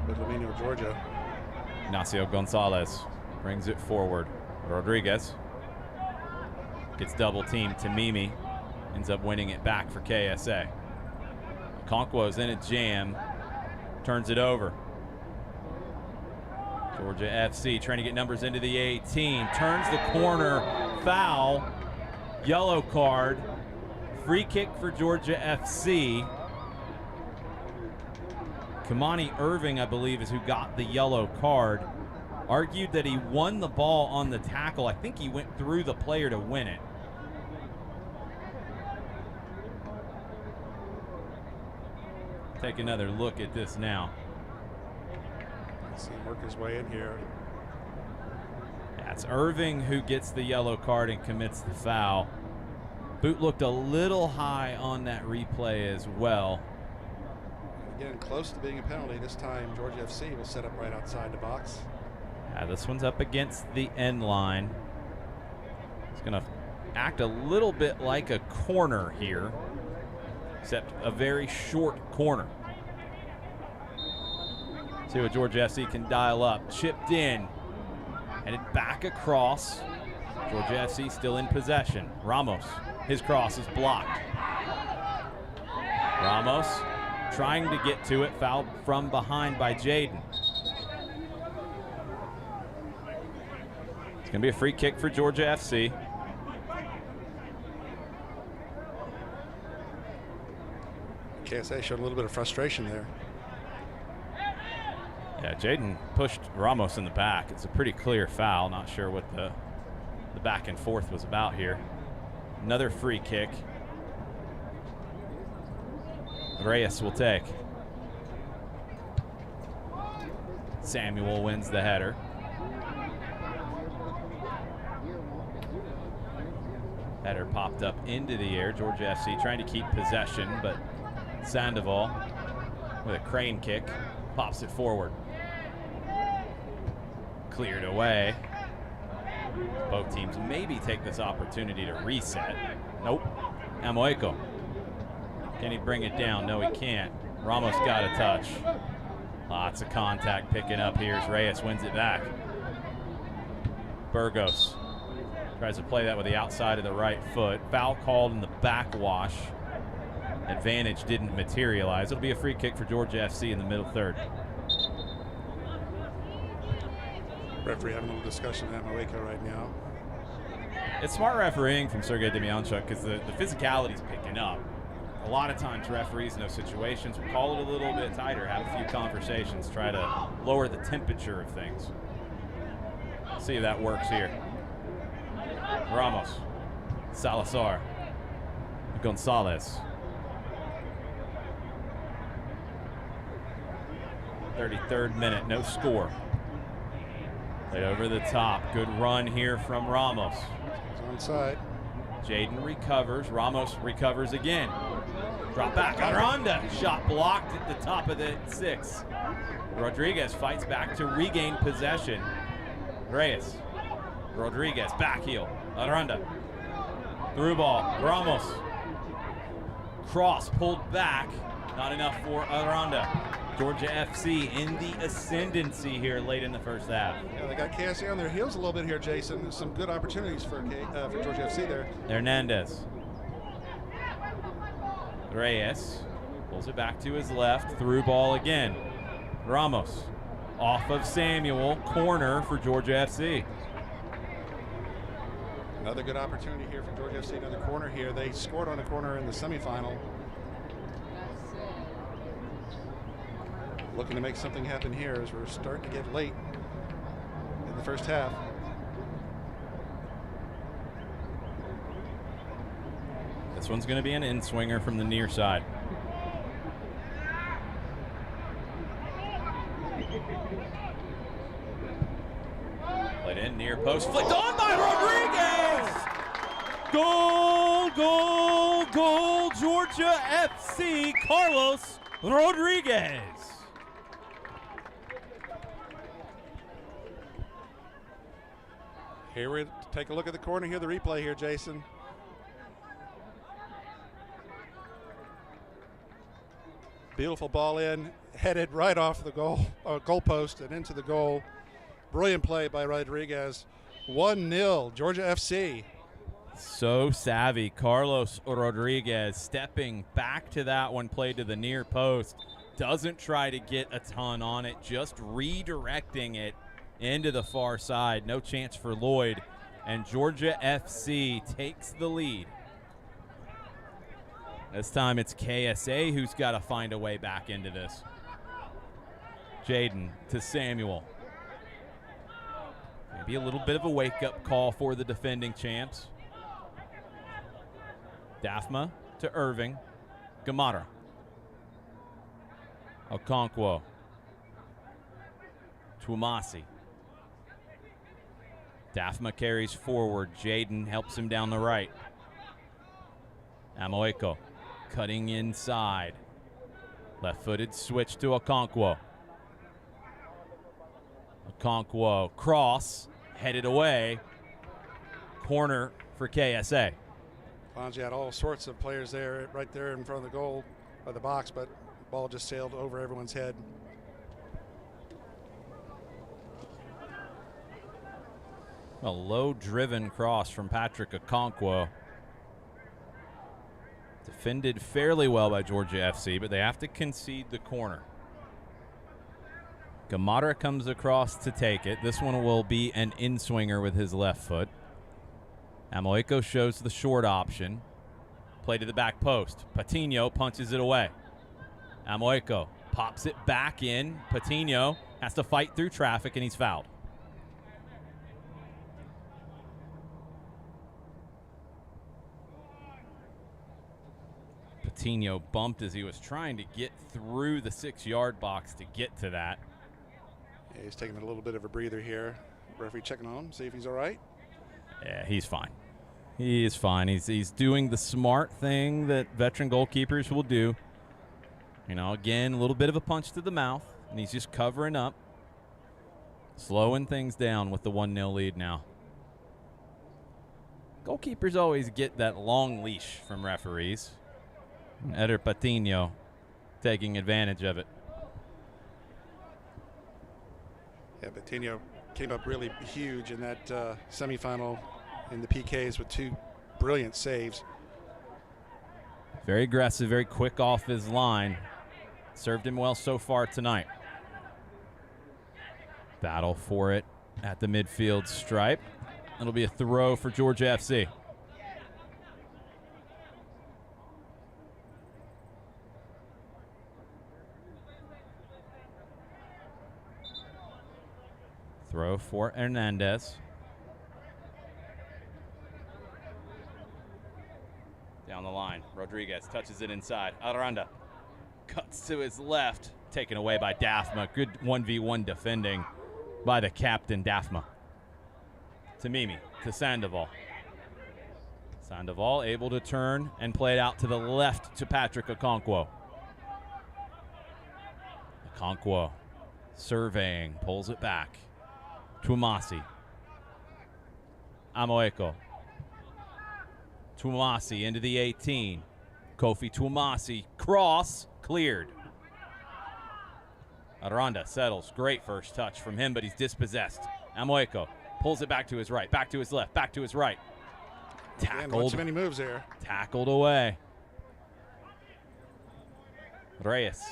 with Laminio, Georgia. Ignacio Gonzalez brings it forward. Rodriguez gets double teamed to Mimi. Ends up winning it back for KSA. Okonkwo's in a jam. Turns it over. Georgia FC trying to get numbers into the 18. Turns the corner. Foul. Yellow card. Free kick for Georgia FC. Kamani Irving, I believe, is who got the yellow card. Argued that he won the ball on the tackle. I think he went through the player to win it. Take another look at this now. Let's see him work his way in here. That's Irving who gets the yellow card and commits the foul. Boot looked a little high on that replay as well. Again, close to being a penalty. This time, Georgia FC will set up right outside the box. Yeah, this one's up against the end line. It's going to act a little bit like a corner here, except a very short corner. See what Georgia FC can dial up. Chipped in, headed back across. Georgia FC still in possession. Ramos, his cross is blocked. Ramos trying to get to it, fouled from behind by Jaden. It's going to be a free kick for Georgia FC. KSA showed a little bit of frustration there. Yeah, Jaden pushed Ramos in the back. It's a pretty clear foul. Not sure what the back and forth was about here. Another free kick. Reyes will take. Samuel wins the header. Header popped up into the air. Georgia FC trying to keep possession, but Sandoval with a crane kick pops it forward. Cleared away. Both teams maybe take this opportunity to reset. Nope. Amoeko. Can he bring it down? No, he can't. Ramos got a touch. Lots of contact picking up here as Reyes wins it back. Burgos tries to play that with the outside of the right foot. Foul called in the backwash. Advantage didn't materialize. It'll be a free kick for Georgia FC in the middle third. Referee having a little discussion with Amoeko right now. It's smart refereeing from Sergei Demyanchuk because the physicality is picking up. A lot of times referees in those situations will call it a little bit tighter, have a few conversations, try to lower the temperature of things. See if that works here. Ramos, Salazar, Gonzalez. 33rd minute, no score. Played over the top. Good run here from Ramos. He's onside. Jaden recovers. Ramos recovers again. Drop back. Aranda. Shot blocked at the top of the 6. Rodriguez fights back to regain possession. Reyes. Rodriguez. Back heel. Aranda. Through ball. Ramos. Cross pulled back. Not enough for Aranda. Georgia FC in the ascendancy here late in the first half. Yeah, they got KSA on their heels a little bit here, Jason. There's some good opportunities for Georgia FC there. Hernandez. Reyes pulls it back to his left. Through ball again. Ramos off of Samuel. Corner for Georgia FC. Another good opportunity here for Georgia FC. Another corner here. They scored on a corner in the semifinal. Looking to make something happen here as we're starting to get late in the first half. This one's going to be an in-swinger from the near side. Played in, near post, flicked on by Rodriguez! Goal, goal, goal, Georgia FC, Carlos Rodriguez. Here we take a look at the corner here, the replay here, Jason. Beautiful ball in, headed right off the goal post and into the goal. Brilliant play by Rodriguez. 1-0, Georgia FC. So savvy, Carlos Rodriguez stepping back to that one, played to the near post. Doesn't try to get a ton on it, just redirecting it into the far side. No chance for Lloyd, and Georgia FC takes the lead. This time it's KSA who's got to find a way back into this. Jaden to Samuel. Maybe a little bit of a wake-up call for the defending champs. Dafma to Irving. Gamara. Okonkwo. Twumasi. Dafma carries forward. Jaden helps him down the right. Amoeko cutting inside. Left-footed switch to Okonkwo. Okonkwo cross, headed away. Corner for KSA. Kalonji had all sorts of players there, right there in front of the goal, of the box, but the ball just sailed over everyone's head. A low-driven cross from Patrick Okonkwo. Defended fairly well by Georgia FC, but they have to concede the corner. Gamara comes across to take it. This one will be an in-swinger with his left foot. Amoeko shows the short option. Play to the back post. Patino punches it away. Amoeko pops it back in. Patino has to fight through traffic, and he's fouled. Patino bumped as he was trying to get through the 6-yard box to get to that. Yeah, he's taking a little bit of a breather here. Referee checking on him, see if he's all right. Yeah, he's fine. He is fine. He's doing the smart thing that veteran goalkeepers will do. You know, again, a little bit of a punch to the mouth, and he's just covering up, slowing things down with the 1-0 lead now. Goalkeepers always get that long leash from referees. Eder Patino taking advantage of it. Yeah, Patino came up really huge in that semifinal in the PKs with 2 brilliant saves. Very aggressive, very quick off his line. Served him well so far tonight. Battle for it at the midfield stripe. It'll be a throw for Georgia FC. Throw for Hernandez. Down the line, Rodriguez touches it inside. Aranda cuts to his left, taken away by Dafma. Good 1v1 defending by the captain, Dafma. To Mimi, to Sandoval. Sandoval able to turn and play it out to the left to Patrick Okonkwo. Okonkwo surveying, pulls it back. Twumasi. Amoeko. Twumasi into the 18. Kofi Twumasi, cross, cleared. Aranda settles, great first touch from him, but he's dispossessed. Amoeko pulls it back to his right, back to his left, back to his right. Tackled. Too many moves there. Tackled away. Reyes.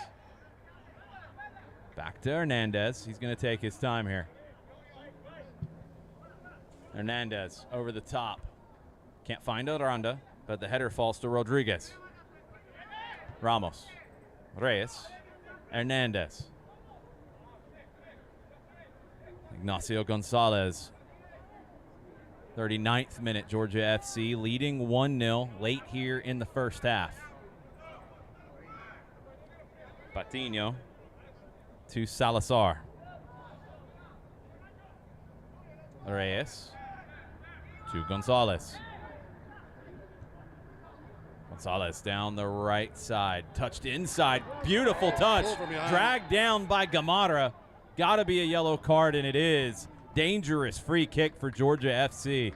Back to Hernandez. He's going to take his time here. Hernandez over the top. Can't find Aranda, but the header falls to Rodriguez. Ramos. Reyes. Hernandez. Ignacio Gonzalez. 39th minute, Georgia FC leading 1-0 late here in the first half. Patino to Salazar. Reyes to Gonzalez. Gonzalez down the right side, touched inside, beautiful touch, dragged down by Gamarra. Gotta be a yellow card, and it is. Dangerous free kick for Georgia FC.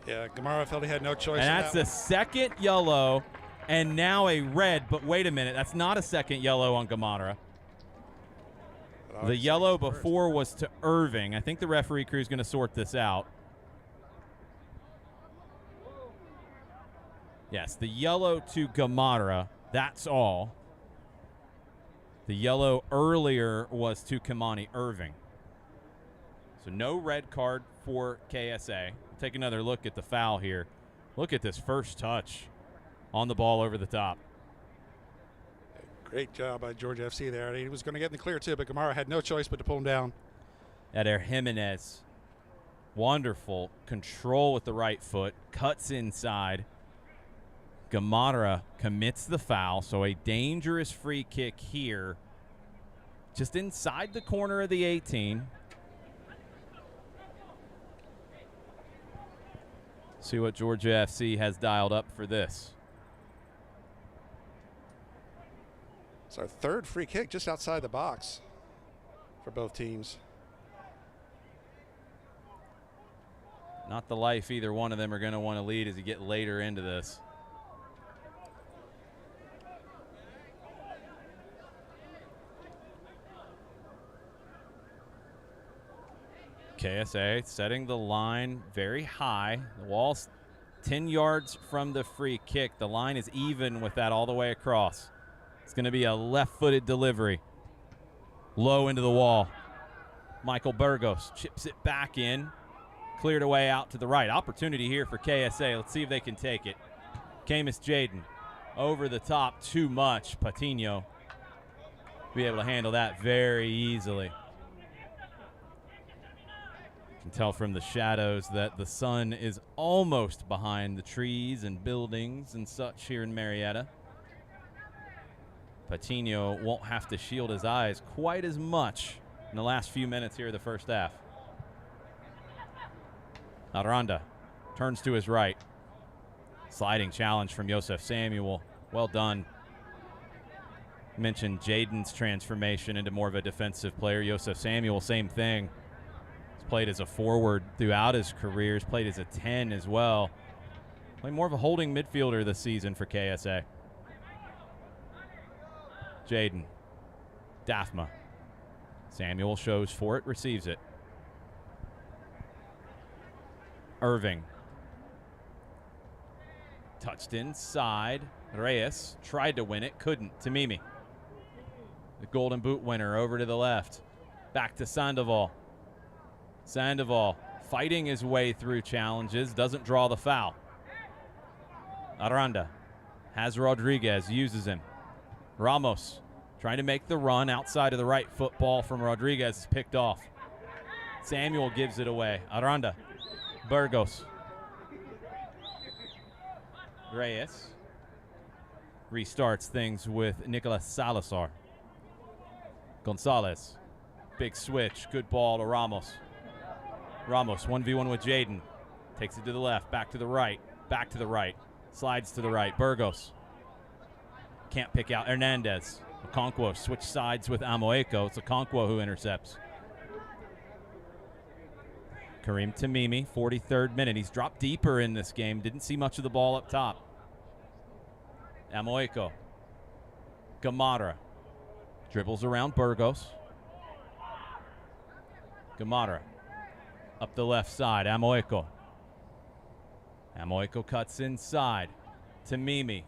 Yeah, Gamarra felt he had no choice. And that's the second yellow, and now a red, but wait a minute, that's not a second yellow on Gamarra. The yellow before was to Irving. I think the referee crew is going to sort this out. Yes, the yellow to Gamarra, that's all. The yellow earlier was to Kamani Irving. So no red card for KSA. Take another look at the foul here. Look at this first touch on the ball over the top. Great job by Georgia FC there. He was going to get in the clear too, but Gamarra had no choice but to pull him down. Eder Jimenez. Wonderful control with the right foot. Cuts inside. Gamarra commits the foul, so a dangerous free kick here. Just inside the corner of the 18. See what Georgia FC has dialed up for this. It's our third free kick just outside the box for both teams. Not the life either one of them are going to want to lead as you get later into this. KSA setting the line very high. The wall's 10 yards from the free kick. The line is even with that all the way across. It's going to be a left-footed delivery. Low into the wall. Michael Burgos chips it back in. Cleared away out to the right. Opportunity here for KSA. Let's see if they can take it. Camus Jaden over the top. Too much. Patino be able to handle that very easily. You can tell from the shadows that the sun is almost behind the trees and buildings and such here in Marietta. Patino won't have to shield his eyes quite as much in the last few minutes here of the first half. Aranda turns to his right. Sliding challenge from Joseph Samuel. Well done. Mentioned Jaden's transformation into more of a defensive player. Joseph Samuel, same thing. He's played as a forward throughout his career. He's played as a 10 as well. Playing more of a holding midfielder this season for KSA. Jaden. Daphma. Samuel shows for it, receives it. Irving. Touched inside. Reyes tried to win it, couldn't. Tamimi. The golden boot winner over to the left. Back to Sandoval. Sandoval fighting his way through challenges, doesn't draw the foul. Aranda has Rodriguez, uses him. Ramos trying to make the run outside of the right football from Rodriguez is picked off. Samuel gives it away. Aranda. Burgos. Reyes restarts things with Nicolas Salazar. Gonzalez. Big switch. Good ball to Ramos. Ramos 1v1 with Jaden. Takes it to the left, back to the right, back to the right. Slides to the right. Burgos can't pick out Hernandez. Okonkwo switch sides with Amoeko. It's Okonkwo who intercepts. Kareem Tamimi, 43rd minute. He's dropped deeper in this game. Didn't see much of the ball up top. Amoeko. Gamarra. Dribbles around Burgos. Gamarra. Up the left side. Amoeko. Amoeko cuts inside. Tamimi.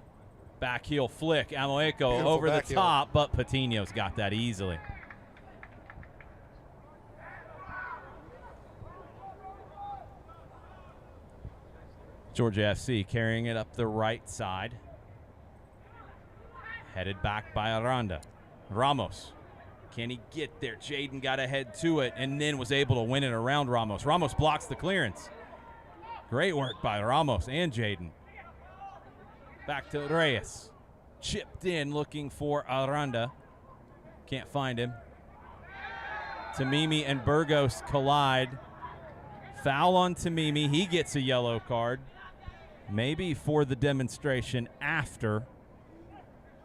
Back heel flick. Amoeko Beautiful over the back heel. top, but Patino's got that easily. Georgia FC carrying it up the right side. Headed back by Aranda. Ramos. Can he get there? Jaden got ahead to it and then was able to win it around Ramos. Ramos blocks the clearance. Great work by Ramos and Jaden. Back to Reyes. Chipped in looking for Aranda. Can't find him. Tamimi and Burgos collide. Foul on Tamimi. He gets a yellow card. Maybe for the demonstration after.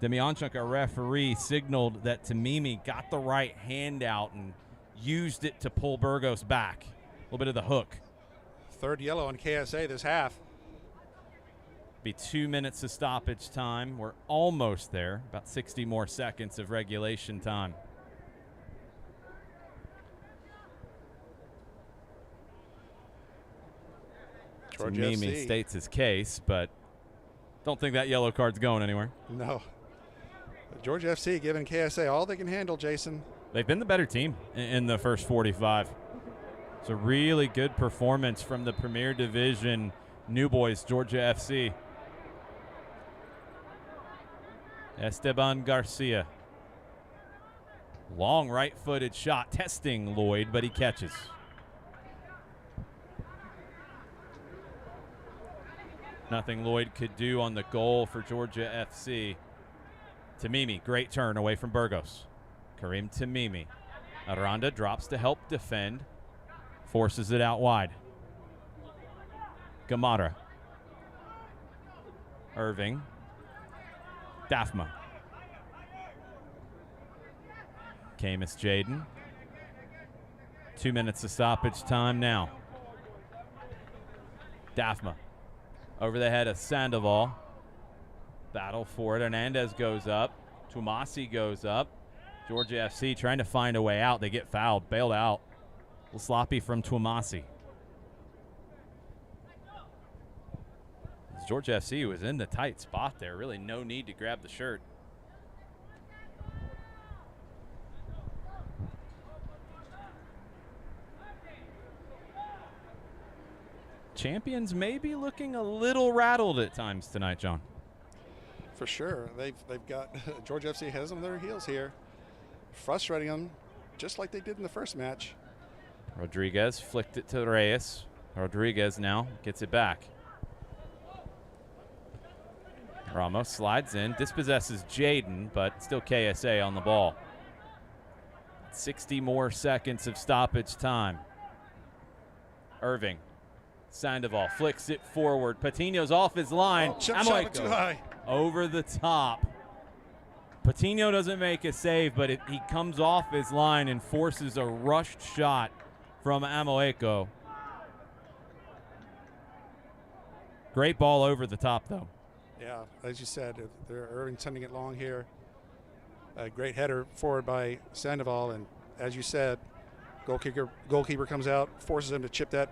Demianchuk, our referee, signaled that Tamimi got the right hand out and used it to pull Burgos back. A little bit of the hook. Third yellow on KSA this half. Be 2 minutes of stoppage time. We're almost there. About 60 more seconds of regulation time. Georgia Tamimi FC. states his case, but don't think that yellow card's going anywhere. No. Georgia FC giving KSA all they can handle, Jason. They've been the better team in the first 45. It's a really good performance from the Premier Division New Boys, Georgia FC. Esteban Garcia. Long right-footed shot, testing Lloyd, but he catches. Nothing Lloyd could do on the goal for Georgia FC. Tamimi, great turn away from Burgos. Kareem Tamimi. Aranda drops to help defend. Forces it out wide. Gamarra. Irving. Dafma. Camus Jaden. 2 minutes of stoppage time now. Dafma. Over the head of Sandoval. Battle for it. Hernandez goes up. Tumasi goes up. Georgia FC trying to find a way out. They get fouled. Bailed out. A little sloppy from Tumasi. Georgia FC was in the tight spot there. Really no need to grab the shirt. Champions may be looking a little rattled at times tonight, John. For sure. They've got Georgia FC has them on their heels here. Frustrating them just like they did in the first match. Rodriguez flicked it to Reyes. Rodriguez now gets it back. Ramos slides in, dispossesses Jaden, but still KSA on the ball. 60 more seconds of stoppage time. Irving. Sandoval flicks it forward. Patino's off his line. Chip shot it too high. Over the top. Patino doesn't make a save, but he comes off his line and forces a rushed shot from Amoeko. Great ball over the top, though. Yeah, as you said, they're Irving sending it long here. A great header forward by Sandoval, and as you said, goalkeeper comes out, forces him to chip that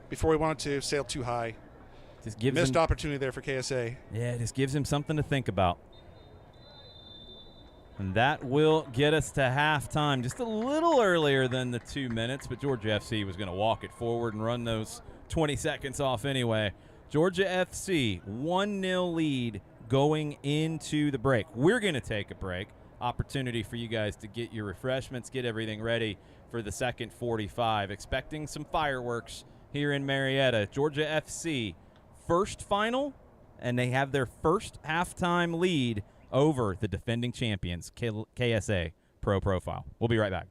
before he wanted to, sail too high. Just gives Missed him, opportunity there for KSA. Yeah, it just gives him something to think about. And that will get us to halftime, just a little earlier than the 2 minutes, but Georgia FC was going to walk it forward and run those 20 seconds off anyway. Georgia FC, 1-0 lead going into the break. We're going to take a break. Opportunity for you guys to get your refreshments, get everything ready for the second 45. Expecting some fireworks here in Marietta. Georgia FC, first final, and they have their first halftime lead over the defending champions, KSA Pro Profile. We'll be right back.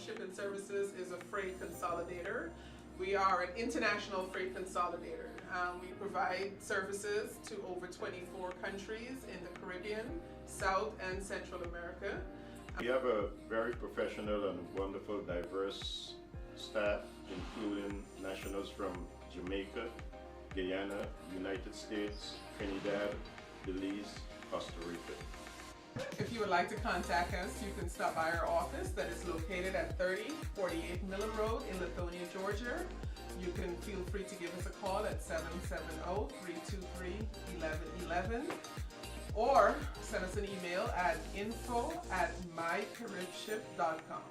Shipping Services is a freight consolidator. We are an international freight consolidator. We provide services to over 24 countries in the Caribbean, South and Central America. We have a very professional and wonderful, diverse staff, including nationals from Jamaica, Guyana, United States, Trinidad, Belize, Costa Rica. If you would like to contact us, you can stop by our office that is located at 3048 Miller Road in Lithonia, Georgia. You can feel free to give us a call at 770-323-1111 or send us an email at info@mycaribship.com.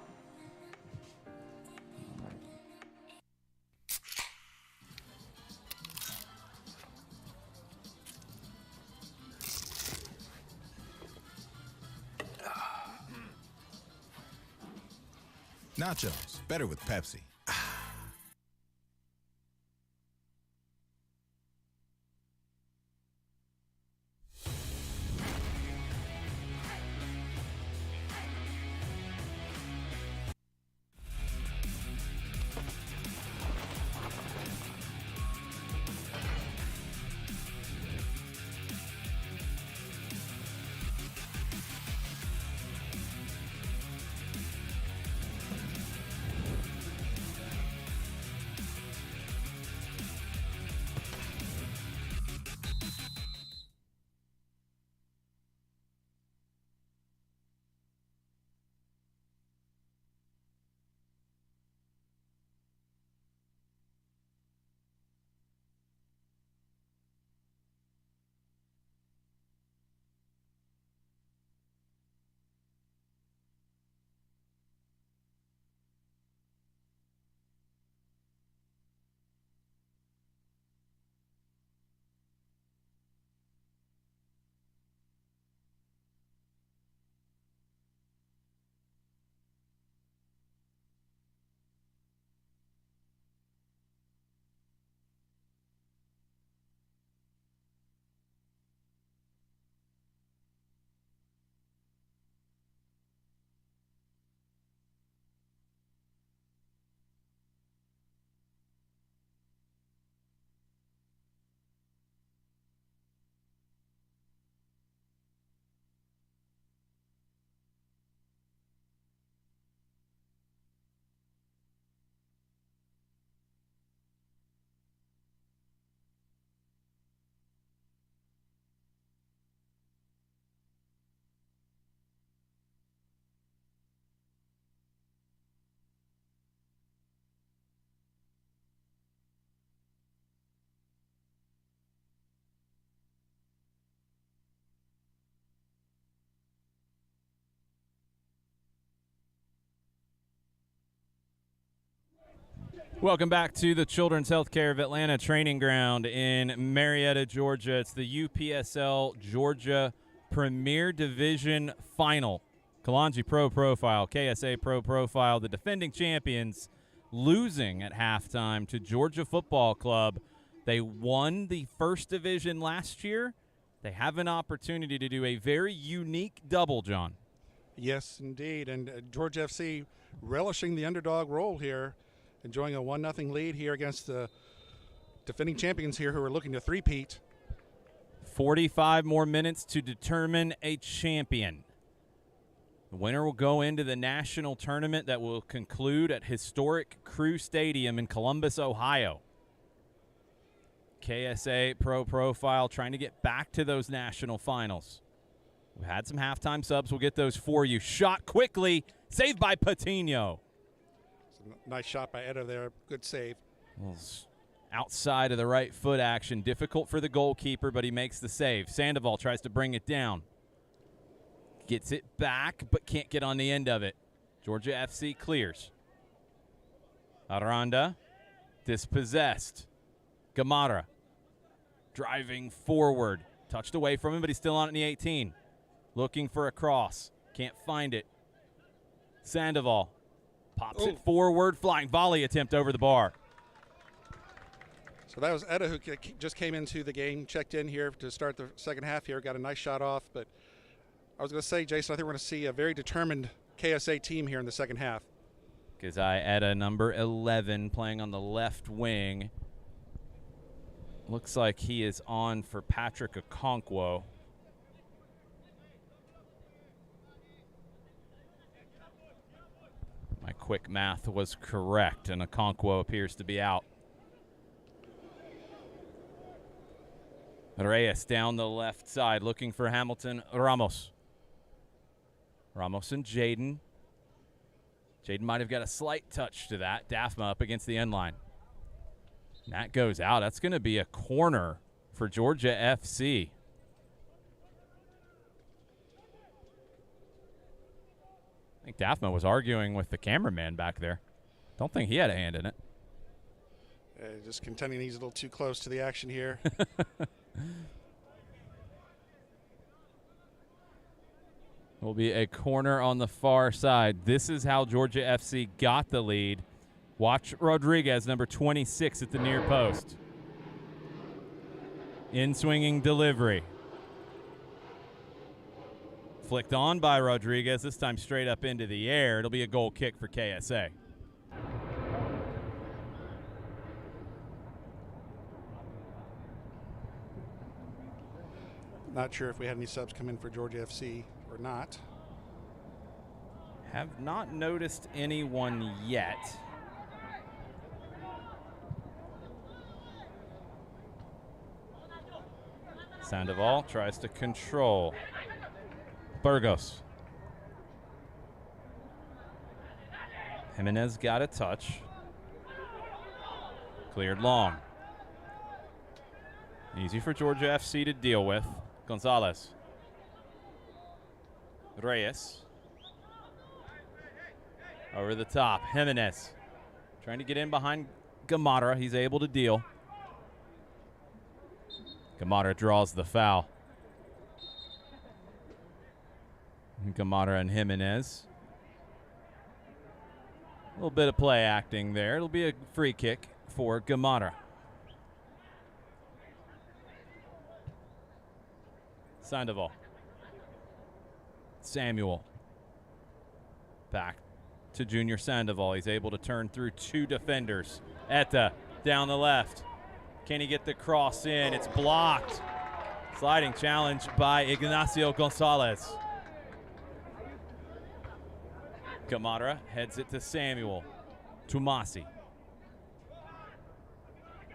Nachos, better with Pepsi. Welcome back to the Children's Healthcare of Atlanta Training Ground in Marietta, Georgia. It's the UPSL Georgia Premier Division Final. Kalonji Pro Profile, KSA Pro Profile, the defending champions, losing at halftime to Georgia Football Club. They won the first division last year. They have an opportunity to do a very unique double, John. Yes, indeed. And Georgia FC relishing the underdog role here, enjoying a 1-0 lead here against the defending champions here who are looking to three-peat. 45 more minutes to determine a champion. The winner will go into the national tournament that will conclude at historic Crew Stadium in Columbus, Ohio. KSA Pro Profile trying to get back to those national finals. We've had some halftime subs. We'll get those for you. Shot quickly. Saved by Patino. Nice shot by Etta there. Good save. Outside of the right foot action. Difficult for the goalkeeper, but he makes the save. Sandoval tries to bring it down. Gets it back, but can't get on the end of it. Georgia FC clears. Aranda dispossessed. Gamara driving forward. Touched away from him, but he's still on it in the 18. Looking for a cross. Can't find it. Sandoval pops it forward. Flying volley attempt over the bar. So that was Etta who just came into the game, checked in here to start the second half here, got a nice shot off. But I was going to say, Jason, I think we're going to see a very determined KSA team here in the second half. Gazai Etta, number 11, playing on the left wing. Looks like he is on for Patrick Okonkwo. My quick math was correct, and Okonkwo appears to be out. Reyes down the left side, looking for Hamilton Ramos. Ramos and Jaden. Jaden might have got a slight touch to that. Daphma up against the end line. And that goes out. That's going to be a corner for Georgia FC. I think Daphma was arguing with the cameraman back there. Don't think he had a hand in it. Just contending he's a little too close to the action here. Will be a corner on the far side. This is how Georgia FC got the lead. Watch Rodriguez, number 26 at the near post. In-swinging delivery. Flicked on by Rodriguez, this time straight up into the air. It'll be a goal kick for KSA. Not sure if we had any subs come in for Georgia FC or not. Have not noticed anyone yet. Sandoval tries to control. Burgos. Jimenez got a touch. Cleared long. Easy for Georgia FC to deal with. Gonzalez. Reyes. Over the top. Jimenez. Trying to get in behind Gamarra. He's able to deal. Gamarra draws the foul. Gamarra and Jimenez. A little bit of play acting there. It'll be a free kick for Gamarra. Sandoval. Samuel. Back to Junior Sandoval. He's able to turn through two defenders. Etta down the left. Can he get the cross in? It's blocked. Sliding challenge by Ignacio Gonzalez. Gamarra heads it to Samuel. Tumasi.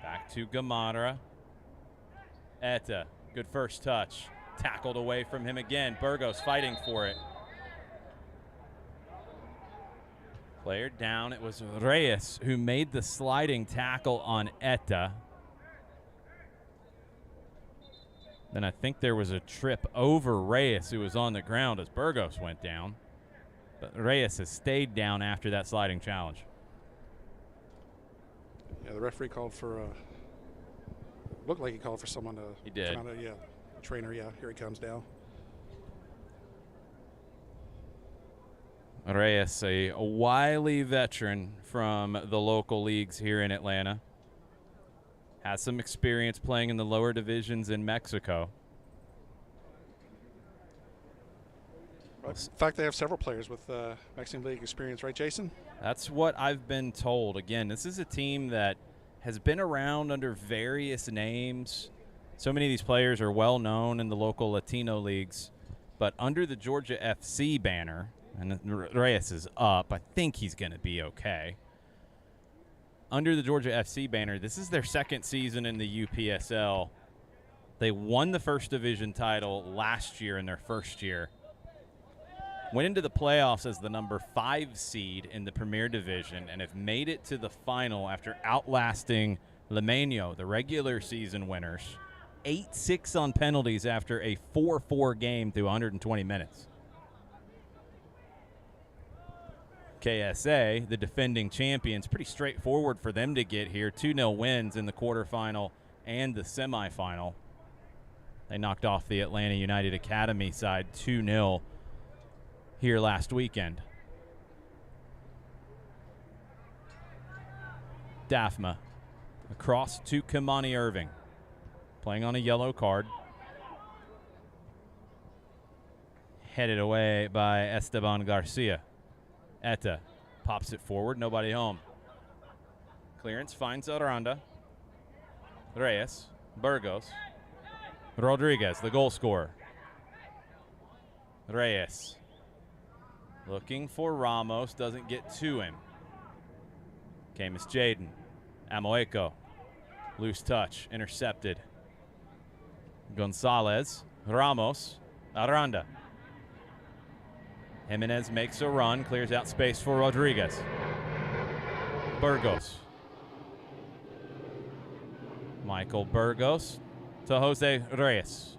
Back to Gamarra. Etta. Good first touch. Tackled away from him again. Burgos fighting for it. Player down. It was Reyes who made the sliding tackle on Etta. Then I think there was a trip over Reyes who was on the ground as Burgos went down. But Reyes has stayed down after that sliding challenge. Yeah, the referee called for looked like he called for someone to He did. come out of, trainer, here he comes down. Reyes, a wily veteran from the local leagues here in Atlanta. Has some experience playing in the lower divisions in Mexico. In fact, they have several players with Mexican League experience, right, Jason? That's what I've been told. Again, this is a team that has been around under various names. So many of these players are well known in the local Latino leagues. But under the Georgia FC banner, and Reyes is up, I think he's going to be okay. Under the Georgia FC banner, this is their second season in the UPSL. They won the first division title last year in their first year. Went into the playoffs as the number 5 seed in the Premier Division and have made it to the final after outlasting Limeño, the regular season winners, 8-6 on penalties after a 4-4 game through 120 minutes. KSA, the defending champions, pretty straightforward for them to get here. 2-0 wins in the quarterfinal and the semifinal. They knocked off the Atlanta United Academy side 2-0 here last weekend. Daphma across to Kamani Irving, playing on a yellow card. Headed away by Esteban Garcia. Etta Pops it forward, nobody home. Clearance finds Aranda. Reyes, Burgos, Rodriguez, the goal scorer. Reyes looking for Ramos, doesn't get to him. Camus Jaden, Amoeco, loose touch, intercepted. Gonzalez, Ramos, Aranda. Jimenez makes a run, clears out space for Rodriguez. Burgos. Michael Burgos to Jose Reyes.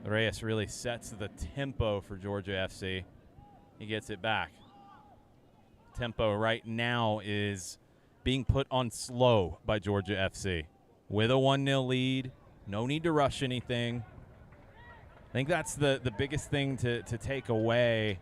Reyes really sets the tempo for Georgia FC. He gets it back. Tempo right now is being put on slow by Georgia FC. With a 1-0 lead, no need to rush anything. I think that's the biggest thing to take away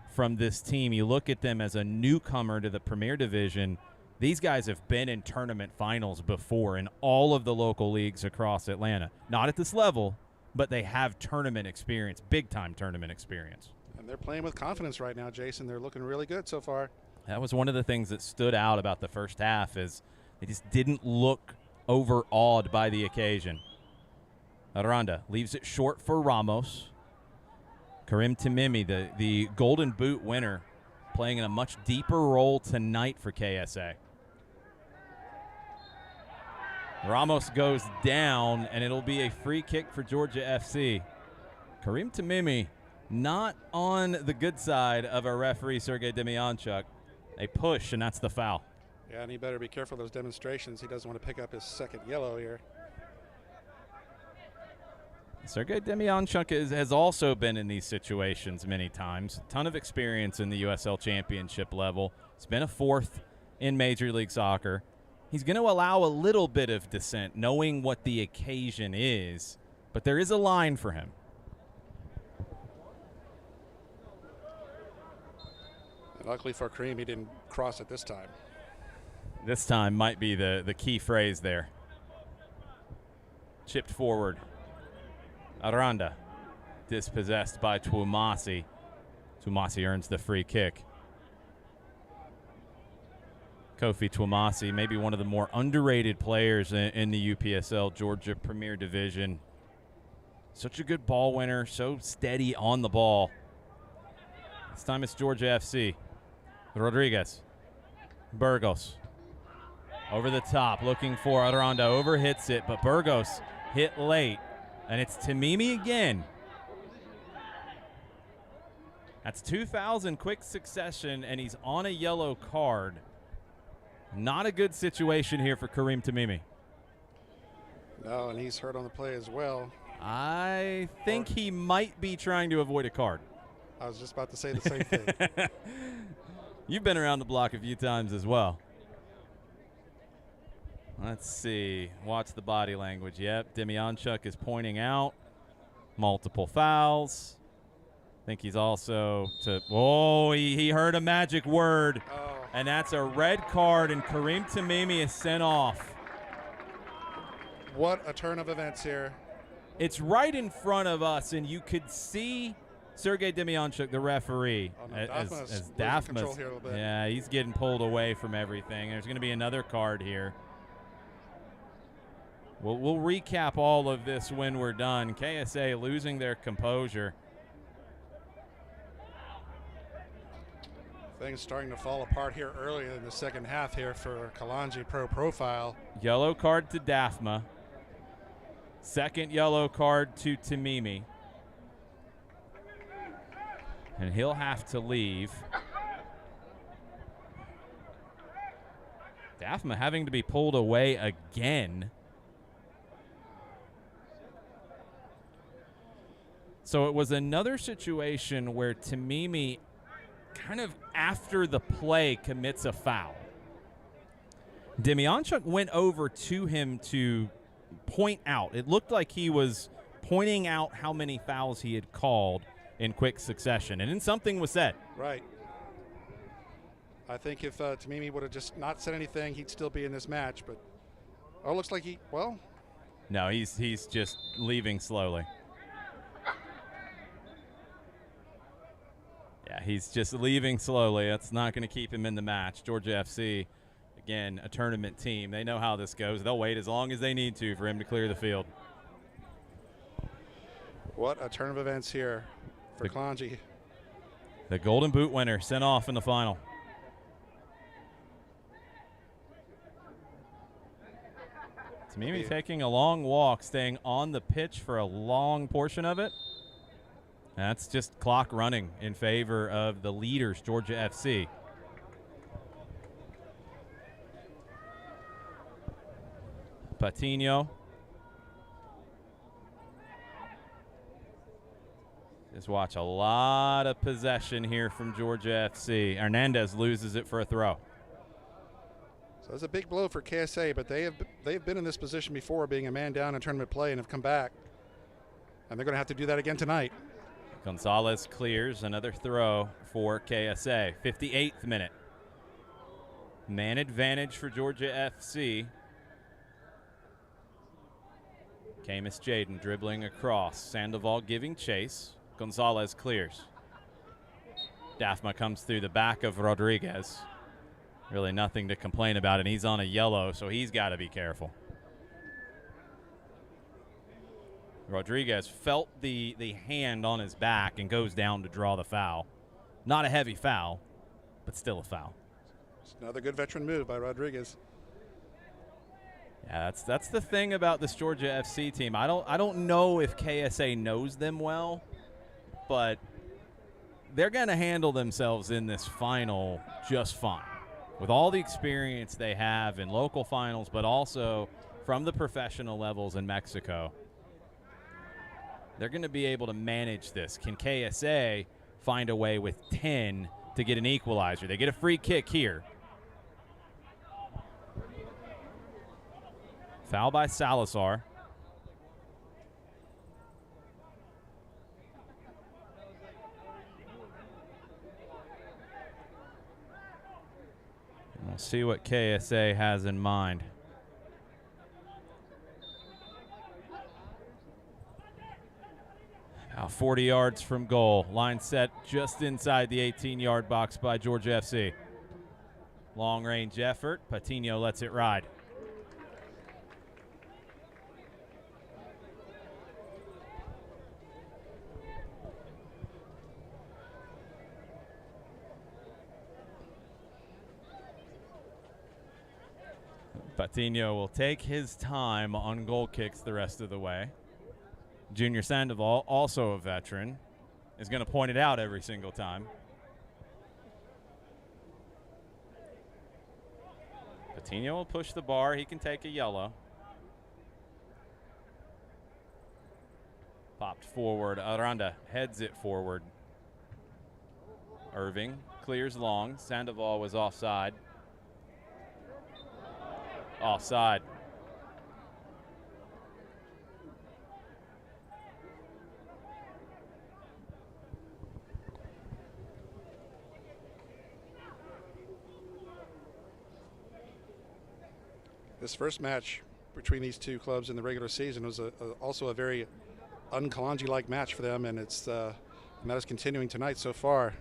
from this team. You look at them as a newcomer to the Premier Division. These guys have been in tournament finals before in all of the local leagues across Atlanta. Not at this level, but they have tournament experience, big-time tournament experience. And they're playing with confidence right now, Jason. They're looking really good so far. That was one of the things that stood out about the first half is they just didn't look overawed by the occasion. Aranda leaves it short for Ramos. Karim Tamimi, the Golden Boot winner, playing in a much deeper role tonight for KSA. Ramos goes down, and it'll be a free kick for Georgia FC. Karim Tamimi not on the good side of our referee, Sergei Demianchuk. A push, and that's the foul. Yeah, and he better be careful of those demonstrations. He doesn't want to pick up his second yellow here. Sergei Demianchuk has also been in these situations many times. A ton of experience in the USL Championship level. He's been a fourth in Major League Soccer. He's going to allow a little bit of dissent, knowing what the occasion is, but there is a line for him. And luckily for Kareem, he didn't cross it this time. This time might be the key phrase there. Chipped forward. Aranda dispossessed by Twumasi. Twumasi earns the free kick. Kofi Twumasi, maybe one of the more underrated players in the UPSL Georgia Premier Division. Such a good ball winner, so steady on the ball. This time it's Georgia FC. Rodriguez. Burgos. Over the top, looking for Aranda. Overhits it, but Burgos hit late. And it's Tamimi again. That's 2,000 quick succession, and he's on a yellow card. Not a good situation here for Karim Tamimi. No, and he's hurt on the play as well. I think he might be trying to avoid a card. I was just about to say the same thing. You've been around the block a few times as well. Let's see. Watch the body language. Yep, Demianchuk is pointing out multiple fouls. I think he's also he heard a magic word. Oh. And that's a red card, and Karim Tamimi is sent off. What a turn of events here. It's right in front of us, and you could see Sergei Demianchuk, the referee, as Dafma's. Yeah, he's getting pulled away from everything. There's going to be another card here. We'll recap all of this when we're done. KSA losing their composure. Things starting to fall apart here early in the second half here for Kalonji Pro Profile. Yellow card to Dafma. Second yellow card to Tamimi. And he'll have to leave. Dafma having to be pulled away again. So it was another situation where Tamimi kind of after the play commits a foul. Demianchuk went over to him to point out. It looked like he was pointing out how many fouls he had called in quick succession, and then something was said. Right. I think if Tamimi would have just not said anything, he'd still be in this match, but it looks like No, he's just leaving slowly. Yeah, he's just leaving slowly. That's not going to keep him in the match. Georgia FC, again, a tournament team. They know how this goes. They'll wait as long as they need to for him to clear the field. What a turn of events here for Kalonji. The Golden Boot winner sent off in the final. Tamimi taking a long walk, staying on the pitch for a long portion of it. That's just clock running in favor of the leaders, Georgia FC. Patino. Just watch a lot of possession here from Georgia FC. Hernandez loses it for a throw. So it's a big blow for KSA, but they've been in this position before, being a man down in tournament play, and have come back. And they're going to have to do that again tonight. Gonzalez clears another throw for KSA. 58th minute. Man advantage for Georgia FC. Camus Jaden dribbling across. Sandoval giving chase. Gonzalez clears. Daphma comes through the back of Rodriguez. Really nothing to complain about, and he's on a yellow, so he's got to be careful. Rodriguez felt the hand on his back and goes down to draw the foul. Not a heavy foul, but still a foul. It's another good veteran move by Rodriguez. Yeah, that's the thing about this Georgia FC team. I don't know if KSA knows them well, but they're going to handle themselves in this final just fine. With all the experience they have in local finals, but also from the professional levels in Mexico, they're going to be able to manage this. Can KSA find a way with 10 to get an equalizer? They get a free kick here. Foul by Salazar. We'll see what KSA has in mind. About 40 yards from goal. Line set just inside the 18-yard box by Georgia FC. Long-range effort. Patino lets it ride. Patino will take his time on goal kicks the rest of the way. Junior Sandoval, also a veteran, is going to point it out every single time. Patino will push the bar. He can take a yellow. Popped forward. Aranda heads it forward. Irving clears long. Sandoval was offside. Offside. This first match between these two clubs in the regular season was also a very un-Kalonji-like match for them, and and that is continuing tonight so far.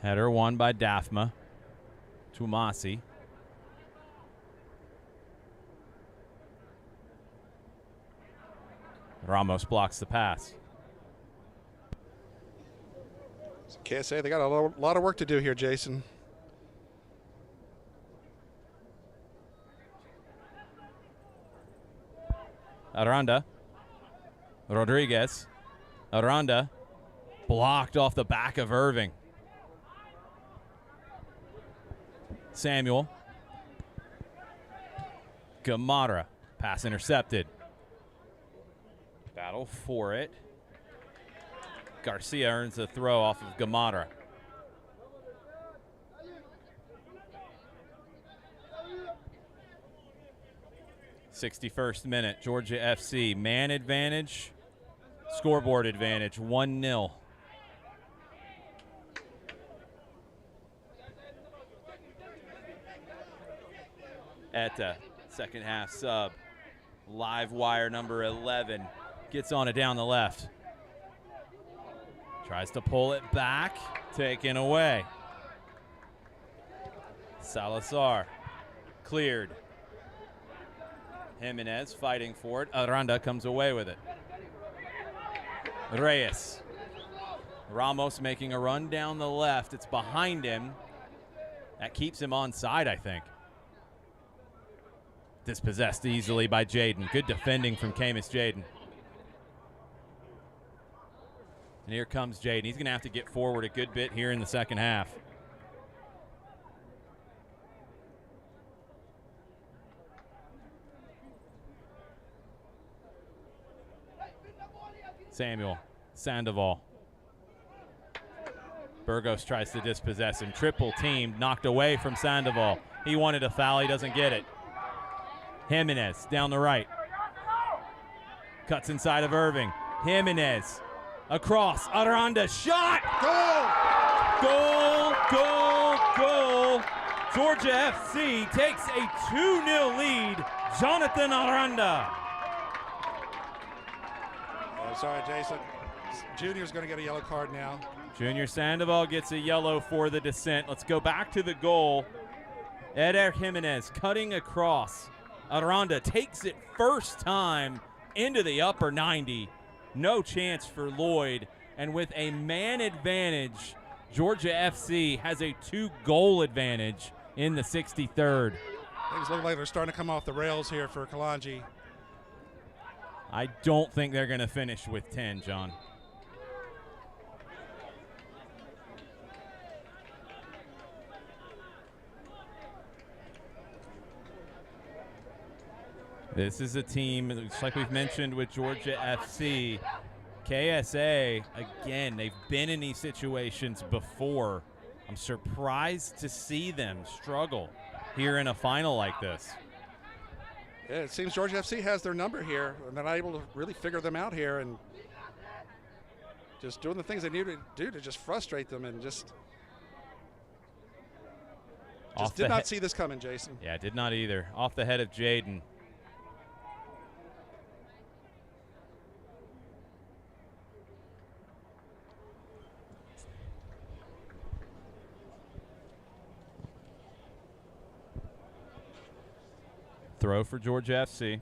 Header won by Daphma. Tumasi. Ramos blocks the pass. So KSA, they got a lot of work to do here, Jason. Aranda. Rodriguez. Aranda. Blocked off the back of Irving. Samuel. Gamarra. Pass intercepted. Battle for it. Garcia earns a throw off of Gamarra. '61st minute. Georgia FC. Man advantage. Scoreboard advantage. 1-0. Etta, second half sub. Live wire number 11 gets on it down the left. Tries to pull it back, taken away. Salazar cleared. Jimenez fighting for it. Aranda comes away with it. Reyes. Ramos making a run down the left. It's behind him. That keeps him onside, I think. Dispossessed easily by Jaden. Good defending from Camus Jaden. And here comes Jaden. He's going to have to get forward a good bit here in the second half. Samuel Sandoval. Burgos tries to dispossess him. Triple team, knocked away from Sandoval. He wanted a foul, he doesn't get it. Jimenez down the right. Cuts inside of Irving. Jimenez across. Aranda shot! Goal! Goal! Goal! Goal! Georgia FC takes a 2-0 lead. Jonathan Aranda. Sorry, Jason. Junior's going to get a yellow card now. Junior Sandoval gets a yellow for the descent. Let's go back to the goal. Eder Jimenez cutting across. Aranda takes it first time into the upper 90. No chance for Lloyd. And with a man advantage, Georgia FC has a 2-goal advantage in the 63rd. Things look like they're starting to come off the rails here for Kalonji. I don't think they're going to finish with 10, John. This is a team, just like we've mentioned with Georgia FC. KSA, again, they've been in these situations before. I'm surprised to see them struggle here in a final like this. Yeah, it seems Georgia FC has their number here, and they're not able to really figure them out here, and just doing the things they need to do to just frustrate them, and just did not see this coming, Jason. Yeah, did not either. Off the head of Jaden. Throw for Georgia FC.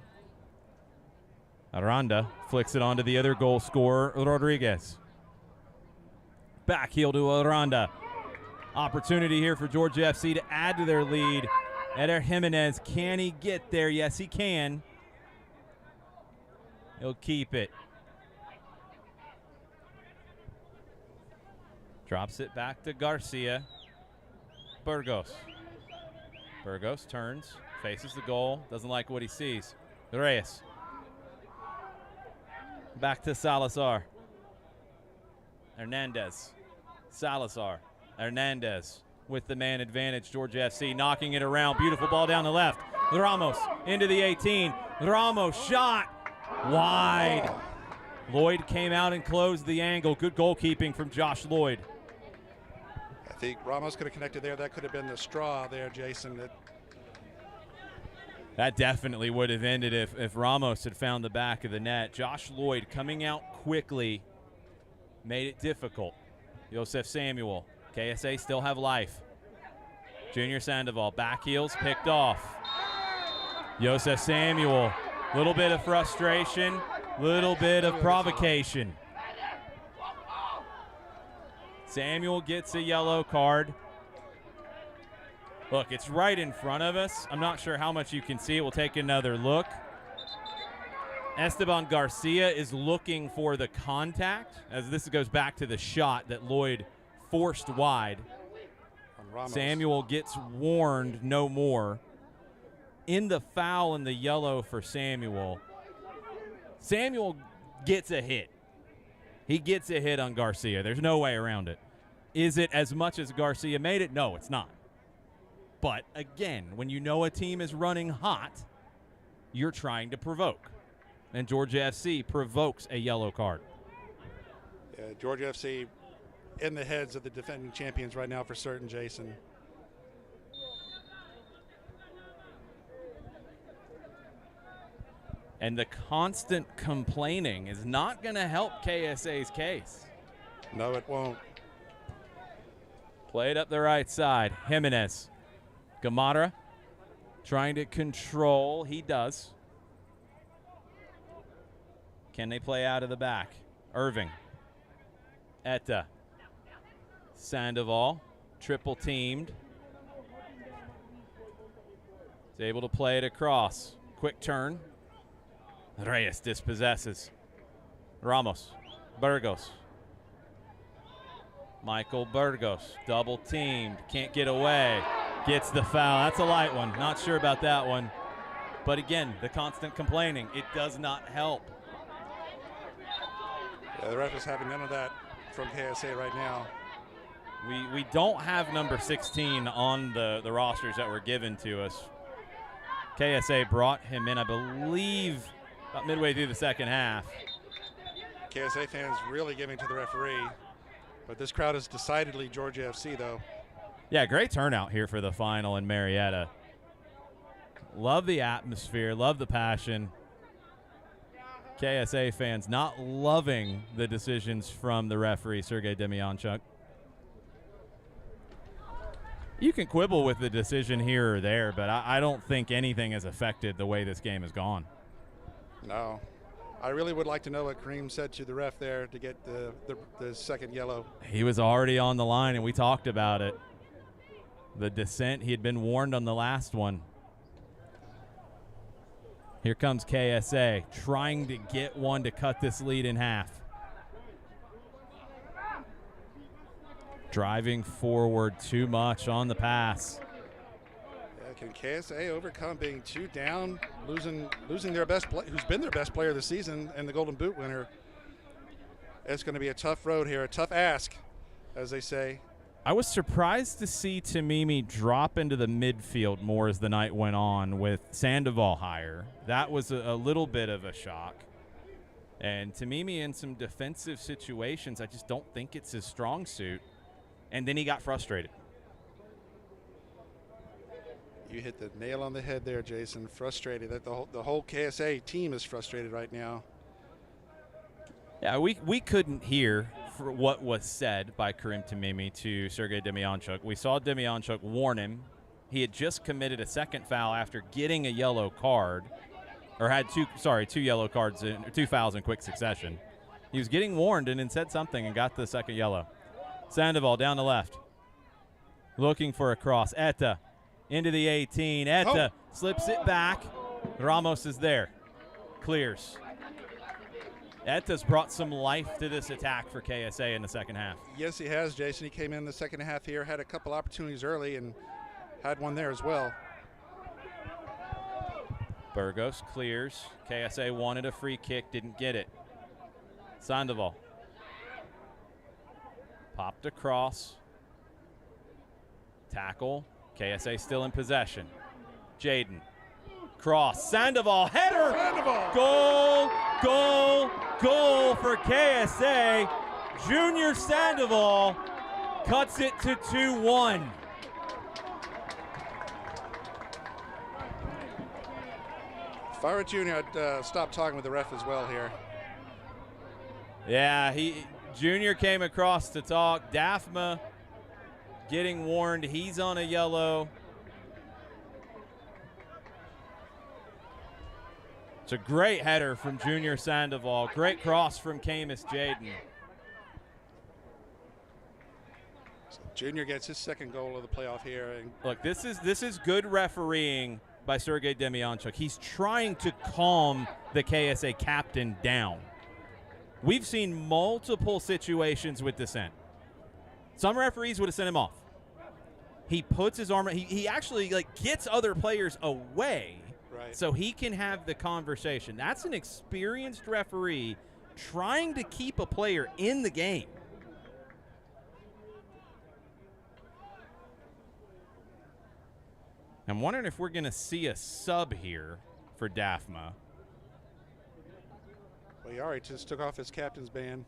Aranda flicks it onto the other goal scorer, Rodriguez. Back heel to Aranda. Opportunity here for Georgia FC to add to their lead. Eder Jimenez, can he get there? Yes, he can. He'll keep it. Drops it back to Garcia. Burgos. Burgos turns. Faces the goal, doesn't like what he sees. Reyes. Back to Salazar. Hernandez. Salazar. Hernandez with the man advantage. Georgia FC knocking it around. Beautiful ball down the left. Ramos into the 18. Ramos shot wide. Lloyd came out and closed the angle. Good goalkeeping from Josh Lloyd. I think Ramos could have connected there. That could have been the straw there, Jason. That definitely would have ended if Ramos had found the back of the net. Josh Lloyd coming out quickly made it difficult. Joseph Samuel. KSA still have life. Junior Sandoval, back heels, picked off. Joseph Samuel, little bit of frustration, little bit of provocation. Samuel gets a yellow card. Look, it's right in front of us. I'm not sure how much you can see it. We'll take another look. Esteban Garcia is looking for the contact, as this goes back to the shot that Lloyd forced wide. Samuel gets warned no more. In the foul and the yellow for Samuel. Samuel gets a hit. He gets a hit on Garcia. There's no way around it. Is it as much as Garcia made it? No, it's not. But again, when you know a team is running hot, you're trying to provoke. And Georgia FC provokes a yellow card. Yeah, Georgia FC in the heads of the defending champions right now for certain, Jason. And the constant complaining is not going to help KSA's case. No, it won't. Played up the right side. Jimenez. Gamadra trying to control. He does. Can they play out of the back? Irving. Etta. Sandoval. Triple teamed. Is able to play it across. Quick turn. Reyes dispossesses. Ramos. Burgos. Michael Burgos. Double teamed. Can't get away. Gets the foul. That's a light one. Not sure about that one. But again, the constant complaining. It does not help. Yeah, the ref is having none of that from KSA right now. We don't have number 16 on the rosters that were given to us. KSA brought him in, I believe, about midway through the second half. KSA fans really giving to the referee. But this crowd is decidedly Georgia FC, though. Yeah, great turnout here for the final in Marietta. Love the atmosphere, love the passion. KSA fans not loving the decisions from the referee, Sergei Demyanchuk. You can quibble with the decision here or there, but I don't think anything has affected the way this game has gone. No. I really would like to know what Kareem said to the ref there to get the second yellow. He was already on the line, and we talked about it. The dissent, he had been warned on the last one. Here comes KSA trying to get one to cut this lead in half. Driving forward too much on the pass. Yeah, can KSA overcome being 2 down, losing their best who's been their best player this season and the Golden Boot winner? It's going to be a tough road here, a tough ask, as they say. I was surprised to see Tamimi drop into the midfield more as the night went on with Sandoval higher. That was a little bit of a shock. And Tamimi in some defensive situations, I just don't think it's his strong suit. And then he got frustrated. You hit the nail on the head there, Jason. Frustrated. That the whole KSA team is frustrated right now. Yeah, we couldn't hear for what was said by Kareem Tamimi to Sergei Demyanchuk. We saw Demyanchuk warn him. He had just committed a second foul after getting a yellow card, or had two yellow cards, 2 fouls in quick succession. He was getting warned and then said something and got the second yellow. Sandoval down the left, looking for a cross. Etta into the 18. Etta slips it back. Ramos is there. Clears. Etta's brought some life to this attack for KSA in the second half. Yes, he has, Jason. He came in the second half here, had a couple opportunities early, and had one there as well. Burgos clears. KSA wanted a free kick, didn't get it. Sandoval. Popped across. Tackle. KSA still in possession. Jaden. Cross. Sandoval. Header. Sandoval. Goal. Goal. Goal for KSA. Junior Sandoval cuts it to 2-1. If I were Junior, I'd stop talking with the ref as well here. Yeah, Junior came across to talk. Daphma getting warned. He's on a yellow. It's a great header from Junior Sandoval. Great cross from Camus Jaden. So Junior gets his second goal of the playoff here. And look, this is good refereeing by Sergei Demyanchuk. He's trying to calm the KSA captain down. We've seen multiple situations with dissent. Some referees would have sent him off. He puts his arm, he actually gets other players away, right, so he can have the conversation. That's an experienced referee trying to keep a player in the game. I'm wondering if we're going to see a sub here for Daphma. Well, he already just took off his captain's band.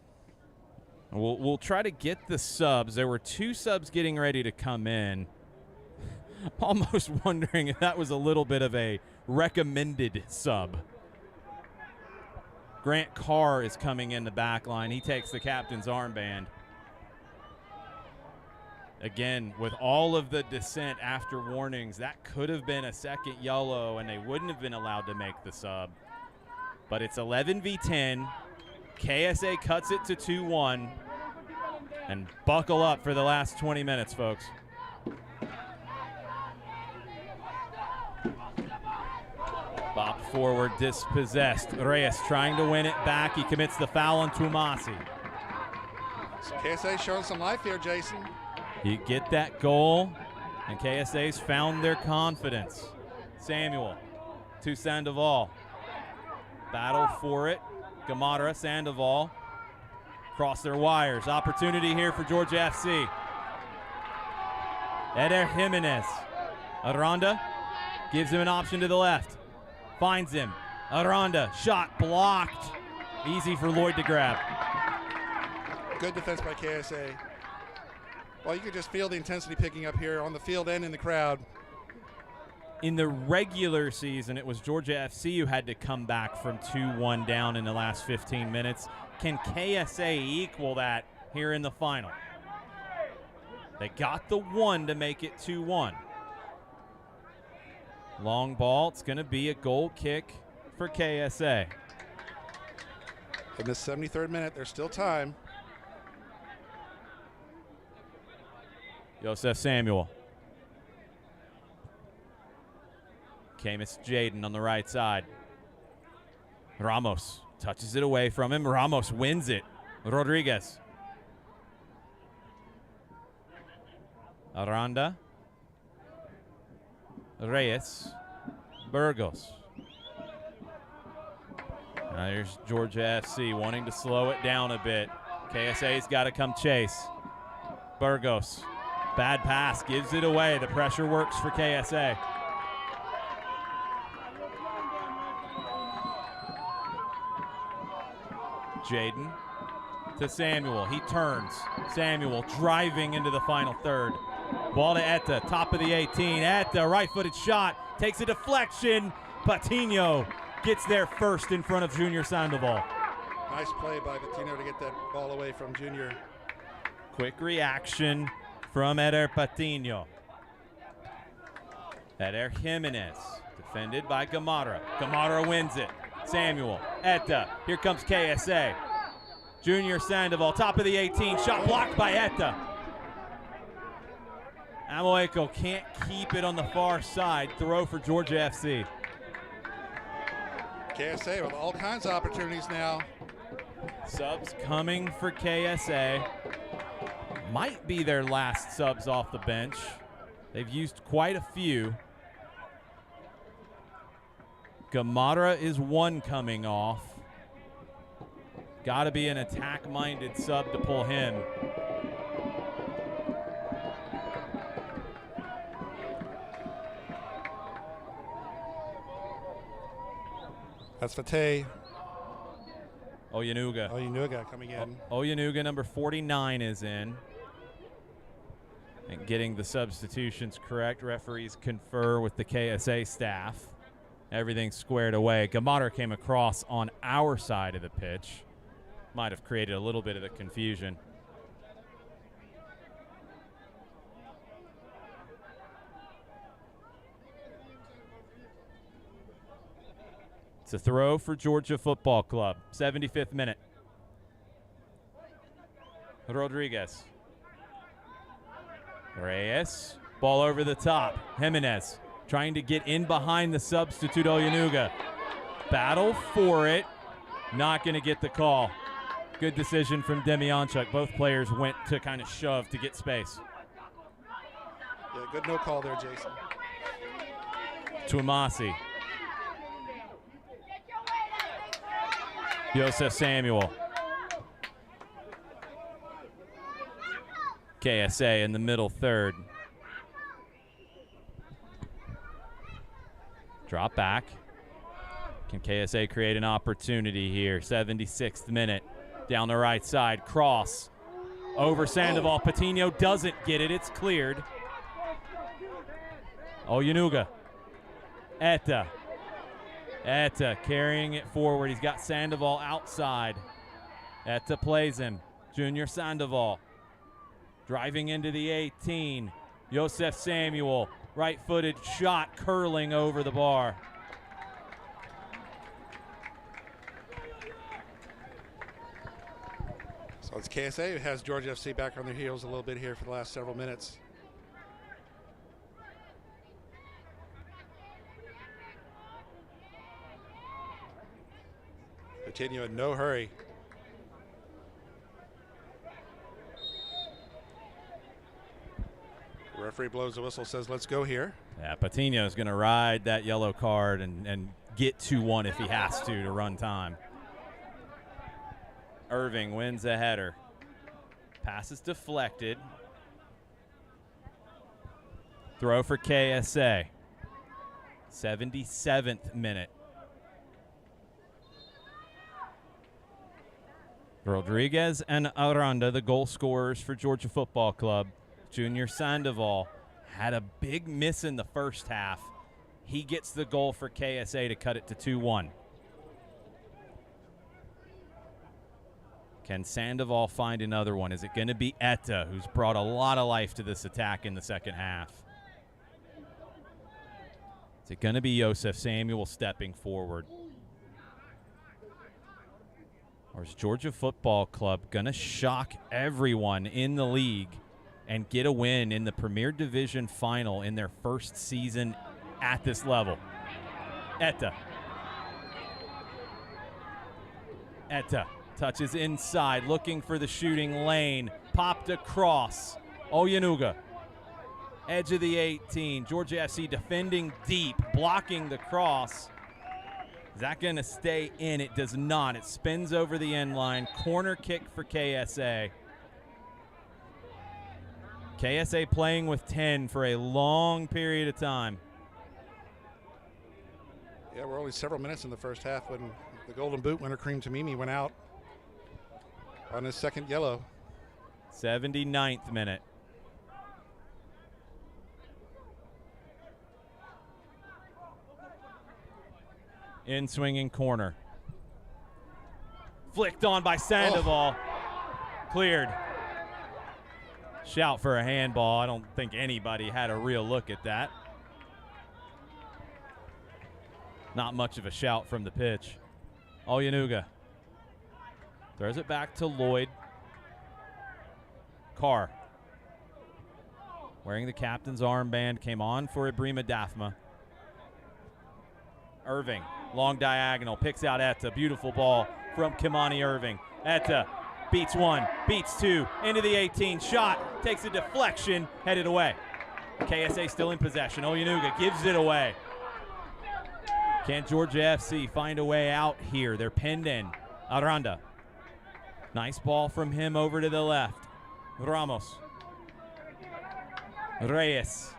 We'll try to get the subs. There were 2 subs getting ready to come in. Almost wondering if that was a little bit of a recommended sub. Grant Carr is coming in the back line. He takes the captain's armband. Again, with all of the dissent after warnings, that could have been a second yellow, and they wouldn't have been allowed to make the sub. But it's 11 v 10. KSA cuts it to 2-1. And buckle up for the last 20 minutes, folks. Bop forward, dispossessed. Reyes trying to win it back. He commits the foul on Tumasi. So KSA showing some life here, Jason. You get that goal, and KSA's found their confidence. Samuel to Sandoval. Battle for it. Gamadra, Sandoval. Cross their wires. Opportunity here for Georgia FC. Eder Jimenez. Aranda gives him an option to the left. Finds him. Aranda, shot blocked. Easy for Lloyd to grab. Good defense by KSA. Well, you could just feel the intensity picking up here on the field and in the crowd. In the regular season, it was Georgia FC who had to come back from 2-1 down in the last 15 minutes. Can KSA equal that here in the final? They got the one to make it 2-1. Long ball. It's going to be a goal kick for KSA. In the 73rd minute, there's still time. Joseph Samuel. Camus Jaden on the right side. Ramos touches it away from him. Ramos wins it. Rodriguez. Aranda. Reyes. Burgos. Now here's Georgia FC wanting to slow it down a bit. KSA's got to come chase. Burgos. Bad pass, gives it away. The pressure works for KSA. Jaden to Samuel. He turns. Samuel driving into the final third. Ball to Etta, top of the 18. Etta, right-footed shot, takes a deflection. Patino gets there first in front of Junior Sandoval. Nice play by Patino to get that ball away from Junior. Quick reaction from Eder Patino. Eder Jimenez, defended by Gamadra. Gamadra wins it. Samuel, Etta, here comes KSA. Junior Sandoval, top of the 18, shot blocked by Etta. Amoeco can't keep it on the far side. Throw for Georgia FC. KSA with all kinds of opportunities now. Subs coming for KSA. Might be their last subs off the bench. They've used quite a few. Gamadra is one coming off. Got to be an attack-minded sub to pull him. That's Fateh. Oyenuga. Oyenuga coming in. Oyenuga, number 49, is in. And getting the substitutions correct. Referees confer with the KSA staff. Everything's squared away. Gamadra came across on our side of the pitch. Might have created a little bit of the confusion. It's a throw for Georgia Football Club. 75th minute. Rodriguez. Reyes. Ball over the top. Jimenez trying to get in behind the substitute Oyenuga. Battle for it. Not going to get the call. Good decision from Demyanchuk. Both players went to kind of shove to get space. Yeah, good no call there, Jason. Tuamasi. Joseph Samuel. KSA in the middle third. Drop back. Can KSA create an opportunity here? 76th minute. Down the right side. Cross. Over Sandoval. Patino doesn't get it. It's cleared. Oyenuga. Etta. Etta carrying it forward. He's got Sandoval outside. Etta plays him. Junior Sandoval. Driving into the 18. Joseph Samuel, right-footed shot curling over the bar. So it's KSA who has Georgia FC back on their heels a little bit here for the last several minutes. Continue in no hurry. The referee blows the whistle, says let's go here. Yeah, Patino's going to ride that yellow card and get 2-1 if he has to run time. Irving wins a header. Pass is deflected. Throw for KSA. 77th minute. Rodriguez and Aranda, the goal scorers for Georgia Football Club. Junior Sandoval had a big miss in the first half. He gets the goal for KSA to cut it to 2-1. Can Sandoval find another one? Is it going to be Etta, who's brought a lot of life to this attack in the second half? Is it going to be Joseph Samuel stepping forward? Or is Georgia Football Club going to shock everyone in the league and get a win in the Premier Division final in their first season at this level? Etta touches inside, looking for the shooting lane. Popped across. Oyenuga, edge of the 18. Georgia FC defending deep, blocking the cross. Is that going to stay in? It does not. It spins over the end line. Corner kick for KSA. KSA playing with 10 for a long period of time. Yeah, we're only several minutes in the first half when the Golden Boot winner, Kareem Tamimi, went out on his second yellow. 79th minute. In swinging corner. Flicked on by Sandoval. Cleared. Shout for a handball. I don't think anybody had a real look at that. Not much of a shout from the pitch. Oyenuga throws it back to Lloyd. Carr, wearing the captain's armband, came on for Ibrima Dafma. Irving, long diagonal, picks out Etta. Beautiful ball from Kimani Irving. Etta beats one, beats two, into the 18. Shot, takes a deflection, headed away. KSA still in possession. Oyenuga gives it away. Can Georgia FC find a way out here? They're pinned in. Aranda. Nice ball from him over to the left. Ramos. Reyes.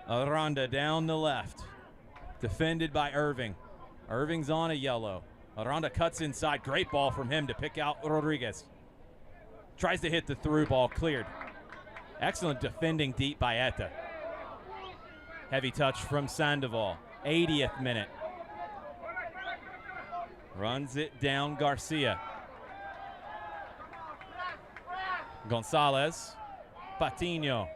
Aranda down the left. Defended by Irving. Irving's on a yellow. Aranda cuts inside. Great ball from him to pick out Rodriguez. Tries to hit the through ball. Cleared. Excellent defending deep by Etta. Heavy touch from Sandoval. 80th minute. Runs it down Garcia. Gonzalez. Patino.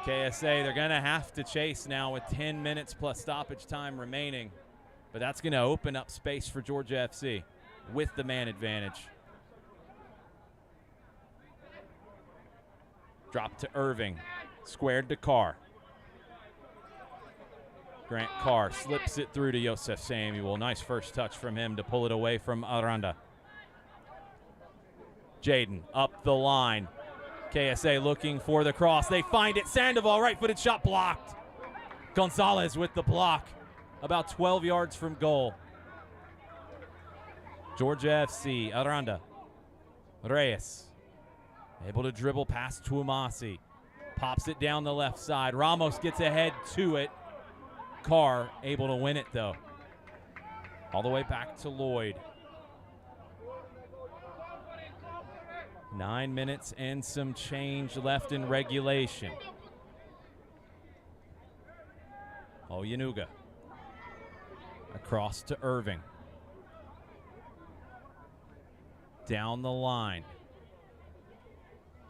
KSA, they're going to have to chase now with 10 minutes plus stoppage time remaining. But that's going to open up space for Georgia FC with the man advantage. Drop to Irving. Squared to Carr. Grant Carr slips it through to Joseph Samuel. Nice first touch from him to pull it away from Aranda. Jaden up the line. KSA looking for the cross. They find it. Sandoval, right-footed shot blocked. Gonzalez with the block. About 12 yards from goal. Georgia FC, Aranda. Reyes. Able to dribble past Tuamasi. Pops it down the left side. Ramos gets ahead to it. Carr able to win it though. All the way back to Lloyd. 9 minutes and some change left in regulation. Oyenuga. Across to Irving. Down the line.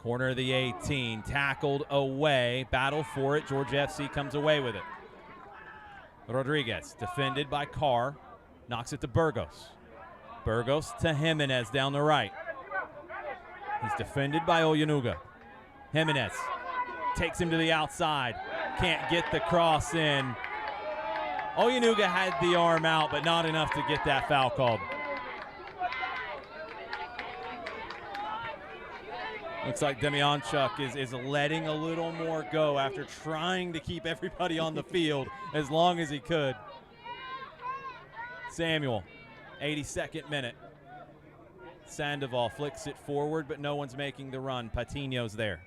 Corner of the 18, tackled away. Battle for it. Georgia FC comes away with it. Rodriguez, defended by Carr, knocks it to Burgos. Burgos to Jimenez down the right. He's defended by Oyenuga. Jimenez takes him to the outside. Can't get the cross in. Oyenuga had the arm out, but not enough to get that foul called. Looks like Demyanchuk is letting a little more go after trying to keep everybody on the field as long as he could. Samuel, 82nd minute. Sandoval flicks it forward, but no one's making the run. Patino's there.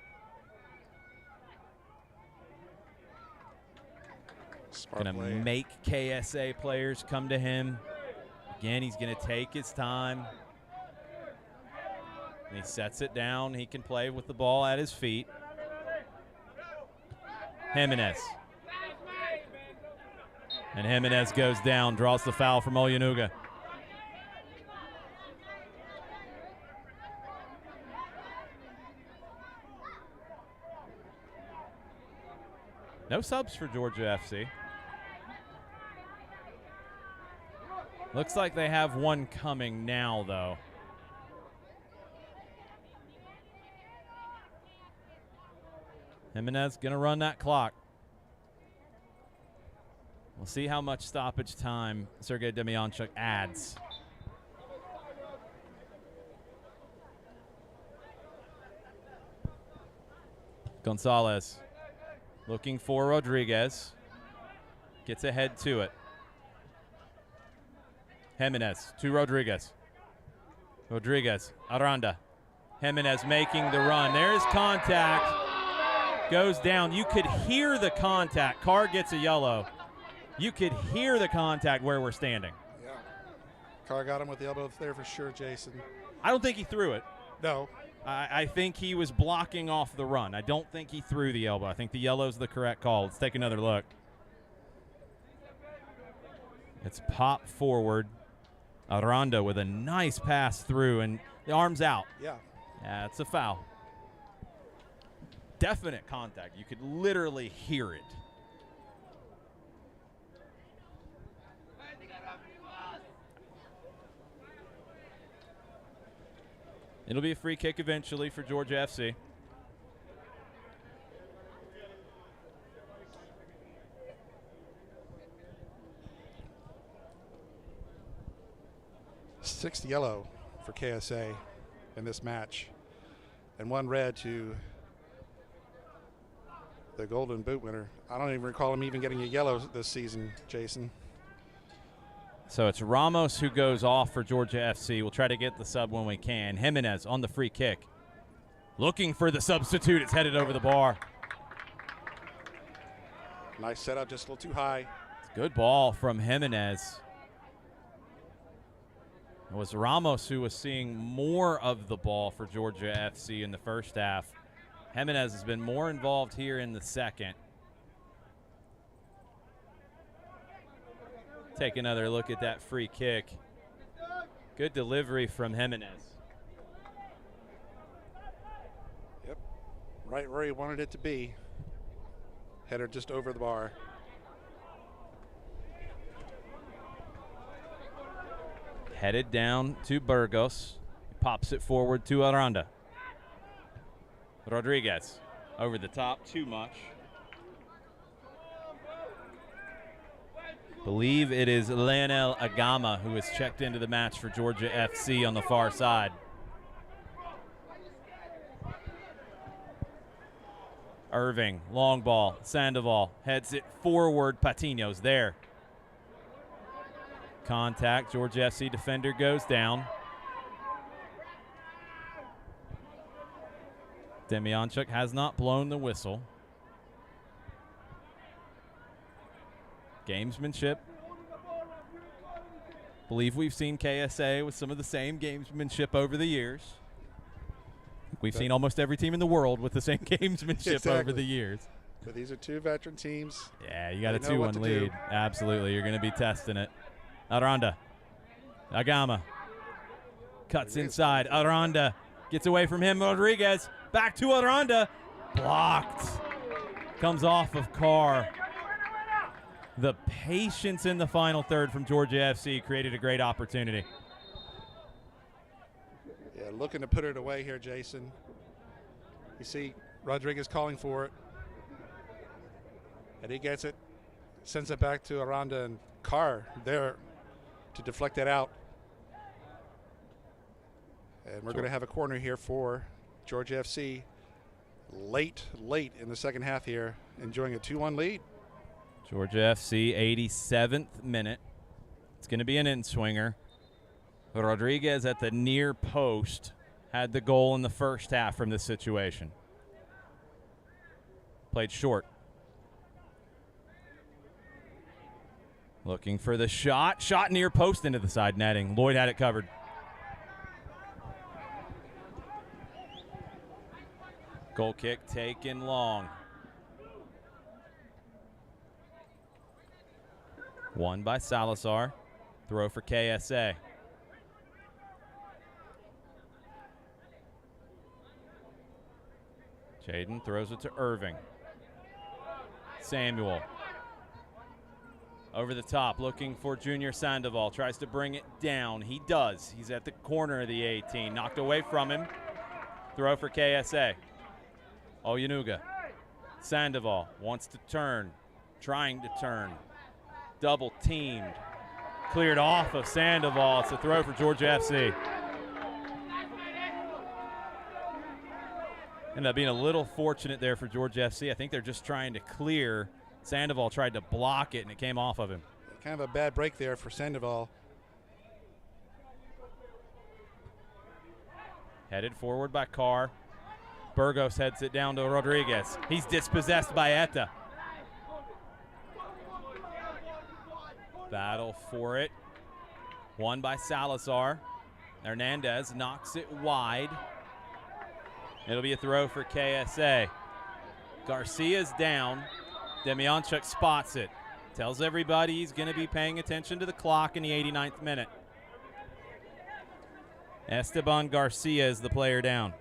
Gonna make KSA players come to him. Again, he's gonna take his time. And he sets it down. He can play with the ball at his feet. Jimenez. And Jimenez goes down, draws the foul from Oyenuga. No subs for Georgia FC. Looks like they have one coming now, though. Jimenez going to run that clock. We'll see how much stoppage time Sergei Demyanchuk adds. Gonzalez looking for Rodriguez. Gets ahead to it. Jimenez to Rodriguez. Rodriguez, Aranda. Jimenez making the run. There's contact. Goes down. You could hear the contact. Carr gets a yellow. You could hear the contact where we're standing. Yeah. Carr got him with the elbow there for sure, Jason. I don't think he threw it. No. I think he was blocking off the run. I don't think he threw the elbow. I think the yellow's the correct call. Let's take another look. It's pop forward. Aranda with a nice pass through, and the arm's out. Yeah. Yeah, it's a foul. Definite contact. You could literally hear it. It'll be a free kick eventually for Georgia FC. Sixth yellow for KSA in this match, and one red to the Golden Boot winner. I don't even recall him even getting a yellow this season, Jason. So it's Ramos who goes off for Georgia FC. We'll try to get the sub when we can. Jimenez on the free kick. Looking for the substitute. It's headed over the bar. Nice setup, just a little too high. It's a good ball from Jimenez. It was Ramos who was seeing more of the ball for Georgia FC in the first half. Jimenez has been more involved here in the second. Take another look at that free kick. Good delivery from Jimenez. Yep, right where he wanted it to be. Header just over the bar. Headed down to Burgos. Pops it forward to Aranda. Rodriguez over the top, too much. Believe it is Leonel Agama who has checked into the match for Georgia FC on the far side. Irving, long ball, Sandoval heads it forward. Patino's there. Contact, Georgia FC defender goes down. Demyanchuk has not blown the whistle. Gamesmanship. Believe we've seen KSA with some of the same gamesmanship over the years. We've seen almost every team in the world with the same gamesmanship over the years. But these are two veteran teams. Yeah, you got a 2-1 lead. Absolutely, you're going to be testing it. Aranda. Agama. Cuts inside. Aranda gets away from him. Rodriguez back to Aranda. Blocked. Comes off of Carr. The patience in the final third from Georgia FC created a great opportunity. Yeah, looking to put it away here, Jason. You see Rodriguez calling for it. And he gets it. Sends it back to Aranda, and Carr there to deflect that out. And we're going to have a corner here for Georgia FC. Late in the second half here, enjoying a 2-1 lead. Georgia FC, 87th minute. It's going to be an in-swinger. Rodriguez at the near post had the goal in the first half from this situation. Played short. Looking for the shot. Shot near post into the side netting. Lloyd had it covered. Goal kick taken long. Won by Salazar. Throw for KSA. Jaden throws it to Irving. Samuel. Over the top, looking for Junior Sandoval. Tries to bring it down. He does. He's at the corner of the 18. Knocked away from him. Throw for KSA. Oyanuga. Sandoval wants to turn. Trying to turn. Double teamed. Cleared off of Sandoval. It's a throw for Georgia FC. Ended up being a little fortunate there for Georgia FC. I think they're just trying to clear. Sandoval tried to block it, and it came off of him. Kind of a bad break there for Sandoval. Headed forward by Carr. Burgos heads it down to Rodriguez. He's dispossessed by Etta. Battle for it. Won by Salazar. Hernandez knocks it wide. It'll be a throw for KSA. Garcia's down. Demjanjuk spots it. Tells everybody he's going to be paying attention to the clock in the 89th minute. Esteban Garcia is the player down.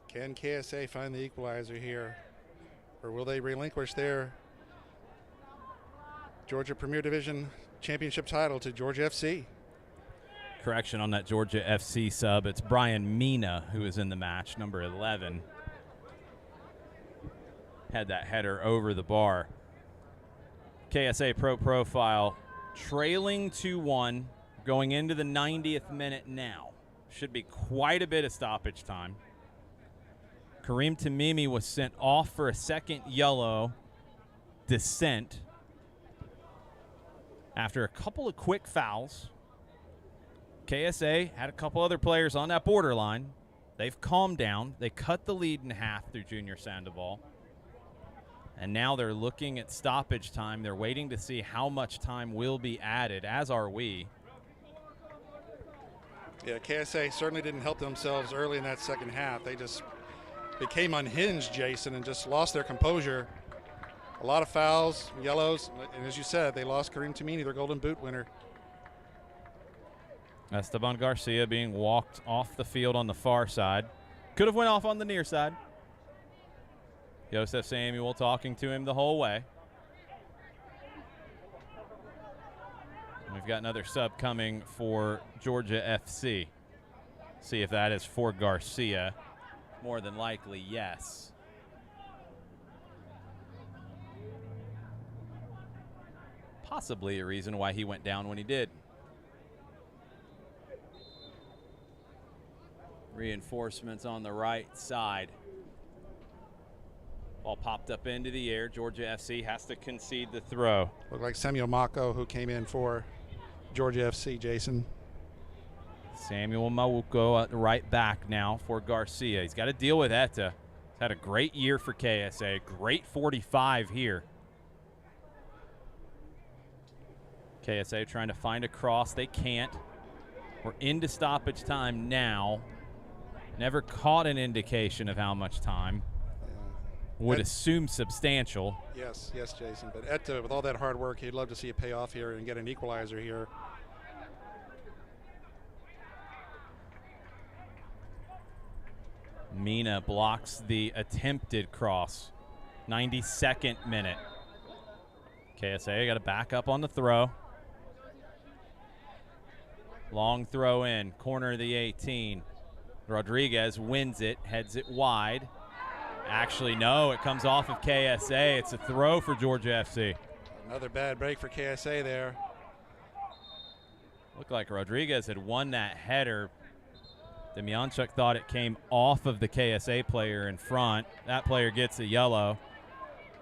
Can KSA find the equalizer here? Or will they relinquish their Georgia Premier Division championship title to Georgia FC? Correction on that Georgia FC sub. It's Brian Mina who is in the match, number 11. Had that header over the bar. KSA Pro Profile trailing 2-1 going into the 90th minute now. Should be quite a bit of stoppage time. Kareem Tamimi was sent off for a second yellow dissent after a couple of quick fouls. KSA had a couple other players on that borderline. They've calmed down. They cut the lead in half through Junior Sandoval. And now they're looking at stoppage time. They're waiting to see how much time will be added, as are we. Yeah, KSA certainly didn't help themselves early in that second half. They just became unhinged, Jason, and just lost their composure. A lot of fouls, yellows, and as you said, they lost Kareem Tamimi, their Golden Boot winner. Esteban Garcia being walked off the field on the far side. Could have went off on the near side. Joseph Samuel talking to him the whole way. And we've got another sub coming for Georgia FC. See if that is for Garcia. More than likely, yes. Possibly a reason why he went down when he did. Reinforcements on the right side. Ball popped up into the air. Georgia FC has to concede the throw. Looked like Samuel Mako who came in for Georgia FC, Jason. Samuel Mawuko at the right back now for Garcia. He's got to deal with Etta. He's had a great year for KSA. Great 45 here. KSA trying to find a cross. They can't. We're into stoppage time now. Never caught an indication of how much time. Would assume substantial. Yes, Jason. But Etta, with all that hard work, he'd love to see it pay off here and get an equalizer here. Mina blocks the attempted cross. 92nd minute. KSA got to back up on the throw. Long throw in, corner of the 18. Rodriguez wins it, heads it wide. Actually, no, it comes off of KSA. It's a throw for Georgia FC. Another bad break for KSA there. Looked like Rodriguez had won that header. Demjanchuk thought it came off of the KSA player in front. That player gets a yellow.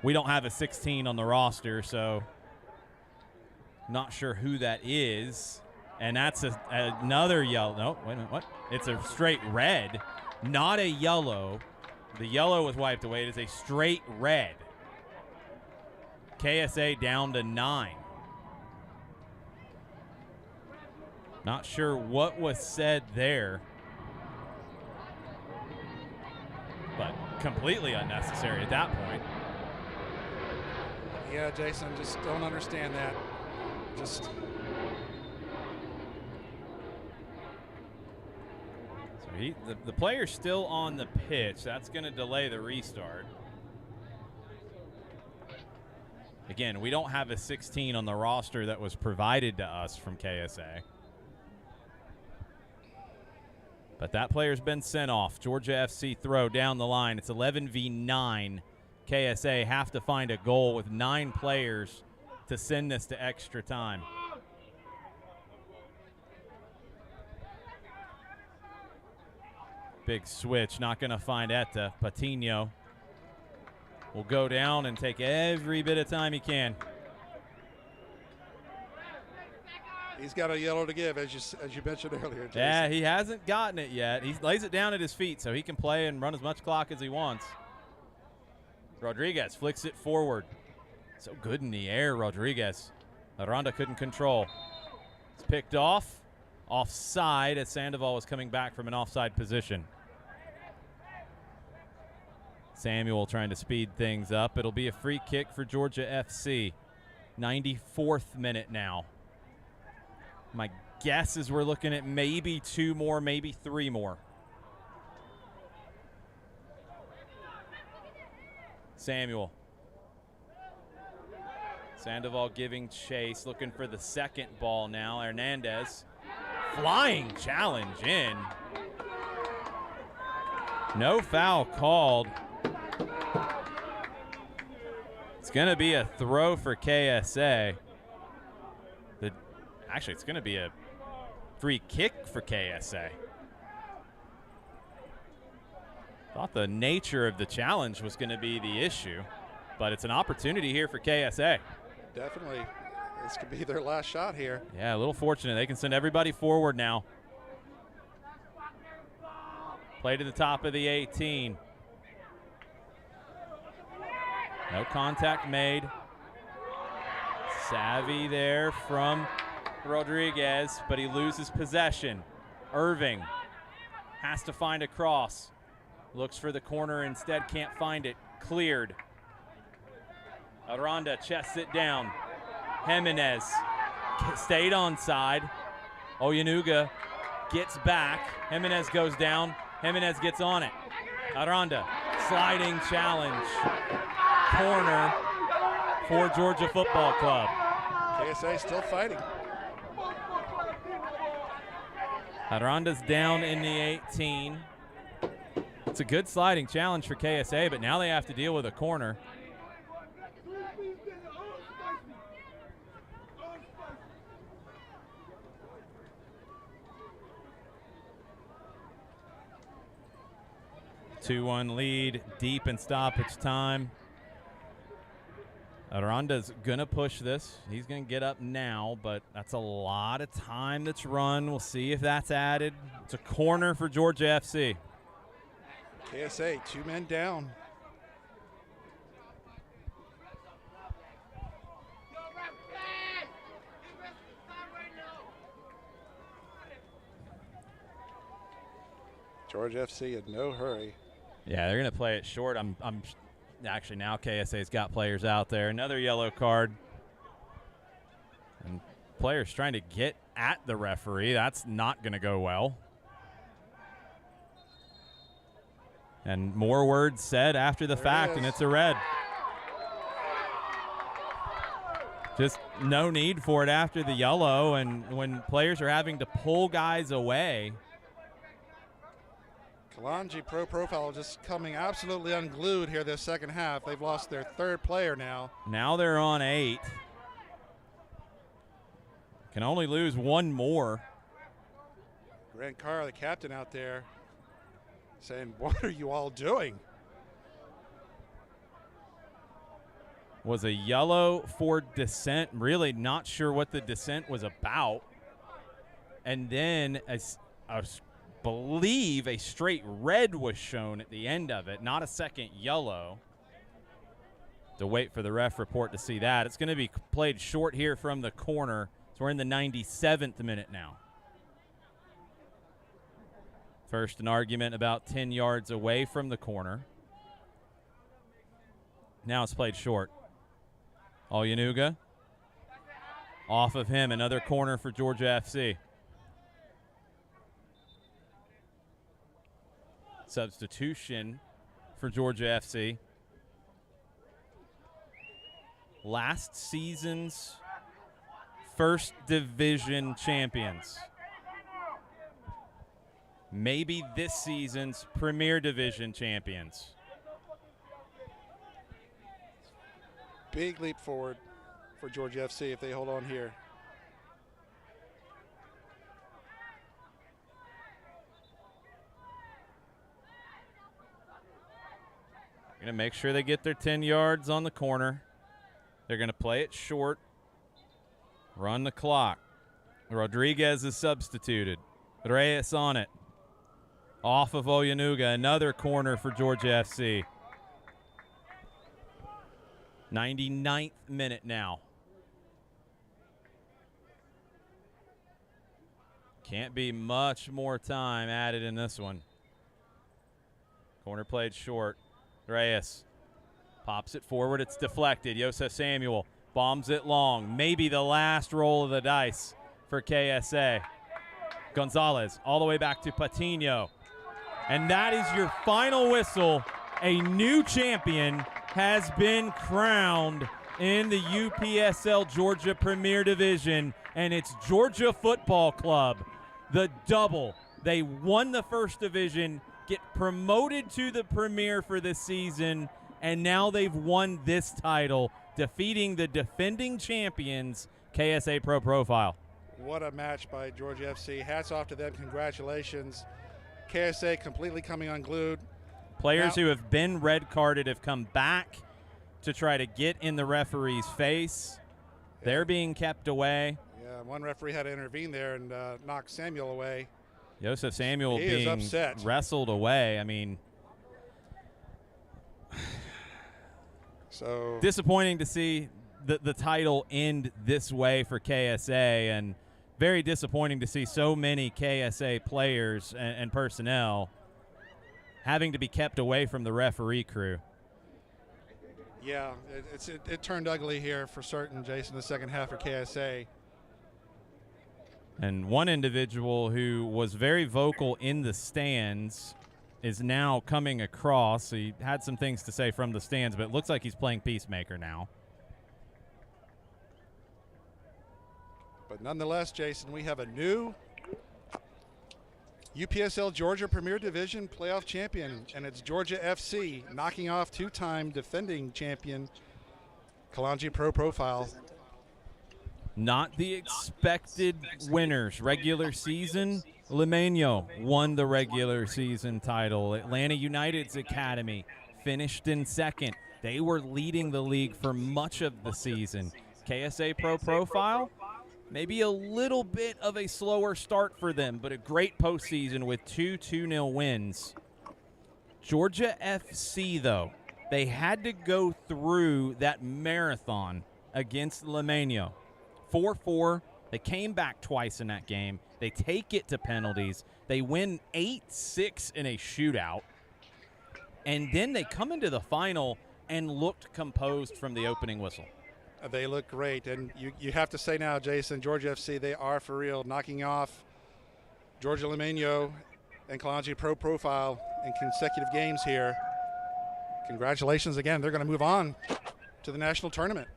We don't have a 16 on the roster, so not sure who that is. And that's another yellow. No, wait a minute, what? It's a straight red, not a yellow. The yellow was wiped away. It is a straight red. KSA down to 9. Not sure what was said there, but completely unnecessary at that point. Yeah, Jason, just don't understand that. Just. The player's still on the pitch. That's going to delay the restart. Again, we don't have a 16 on the roster that was provided to us from KSA. But that player's been sent off. Georgia FC throw down the line. It's 11v9. KSA have to find a goal with 9 players to send this to extra time. Big switch, not going to find Etta. Patino will go down and take every bit of time he can. He's got a yellow to give, as you mentioned earlier, Jason. Yeah, he hasn't gotten it yet. He lays it down at his feet so he can play and run as much clock as he wants. Rodriguez flicks it forward. So good in the air, Rodriguez. Aranda couldn't control. It's picked off. Offside as Sandoval was coming back from an offside position. Samuel trying to speed things up. It'll be a free kick for Georgia FC. 94th minute now. My guess is we're looking at maybe 2 more, maybe 3 more. Samuel. Sandoval giving chase, looking for the second ball now. Hernandez. Flying challenge in. No foul called. It's going to be a throw for KSA. Actually, it's going to be a free kick for KSA. Thought the nature of the challenge was going to be the issue, but it's an opportunity here for KSA. Definitely. This could be their last shot here. Yeah, a little fortunate. They can send everybody forward now. Play to the top of the 18. No contact made. Savvy there from Rodriguez, but he loses possession. Irving has to find a cross. Looks for the corner, instead can't find it. Cleared. Aranda chests it down. Jimenez stayed onside. Oyenuga gets back. Jimenez goes down. Jimenez gets on it. Aranda, sliding challenge. Corner for Georgia Football Club. KSA still fighting. Aranda's down in the 18. It's a good sliding challenge for KSA, but now they have to deal with a corner. Two-1 lead, deep in stoppage time. Aranda's going to push this. He's going to get up now, but that's a lot of time that's run. We'll see if that's added. It's a corner for Georgia FC. KSA, 2 men down. Georgia FC in no hurry. Yeah, they're going to play it short. I'm Actually, now KSA's got players out there. Another yellow card. And players trying to get at the referee. That's not going to go well. And more words said after the fact, and it's a red. Just no need for it after the yellow, and when players are having to pull guys away. Kalonji Pro Profile just coming absolutely unglued here this second half. They've lost their third player now. Now they're on 8. Can only lose one more. Grant Carr, the captain out there, saying, what are you all doing? Was a yellow for dissent. Really not sure what the dissent was about. And then, I believe, a straight red was shown at the end of it, not a second yellow. To wait for the ref report to see that. It's going to be played short here from the corner. So we're in the 97th minute now. First, an argument about 10 yards away from the corner. Now it's played short. Olyanuga. Off of him, another corner for Georgia FC. Substitution for Georgia FC. Last season's First Division champions. Maybe this season's Premier Division champions. Big leap forward for Georgia FC if they hold on here. Going to make sure they get their 10 yards on the corner. They're going to play it short. Run the clock. Rodriguez is substituted. Reyes on it. Off of Olyanuga. Another corner for Georgia FC. 99th minute now. Can't be much more time added in this one. Corner played short. Reyes pops it forward. It's deflected. Joseph Samuel bombs it long. Maybe the last roll of the dice for KSA. Gonzalez all the way back to Patino. And that is your final whistle. A new champion has been crowned in the UPSL Georgia Premier Division, and it's Georgia Football Club. The double. They won the first division, get promoted to the Premier for this season, and now they've won this title, defeating the defending champions, KSA Pro Profile. What a match by Georgia FC. Hats off to them. Congratulations. KSA completely coming unglued. Players who have been red carded have come back to try to get in the referee's face. They're being kept away. Yeah, one referee had to intervene there and knock Samuel away. Joseph Samuel being upset. wrestled away. I mean, so disappointing to see the title end this way for KSA, and very disappointing to see so many KSA players and personnel having to be kept away from the referee crew. Yeah, it turned ugly here for certain, Jason, the second half for KSA. And one individual who was very vocal in the stands is now coming across. He had some things to say from the stands, but it looks like he's playing peacemaker now. But nonetheless, Jason, we have a new UPSL Georgia Premier Division playoff champion, and it's Georgia FC knocking off two-time defending champion Kalonji Pro Profile. Not the expected winners. Regular season, Limeño won the regular season title. Atlanta United's academy finished in second. They were leading the league for much of the season. KSA Pro Profile, maybe a little bit of a slower start for them, but a great postseason with 2-2-0 wins. Georgia FC, though, they had to go through that marathon against Limeño. 4-4. They came back twice in that game. They take it to penalties. They win 8-6 in a shootout. And then they come into the final and looked composed from the opening whistle. They look great, and you have to say now, Jason, Georgia FC, they are for real, knocking off Georgia Limeño and Kalonji Pro Profile in consecutive games here. Congratulations again. They're going to move on to the national tournament.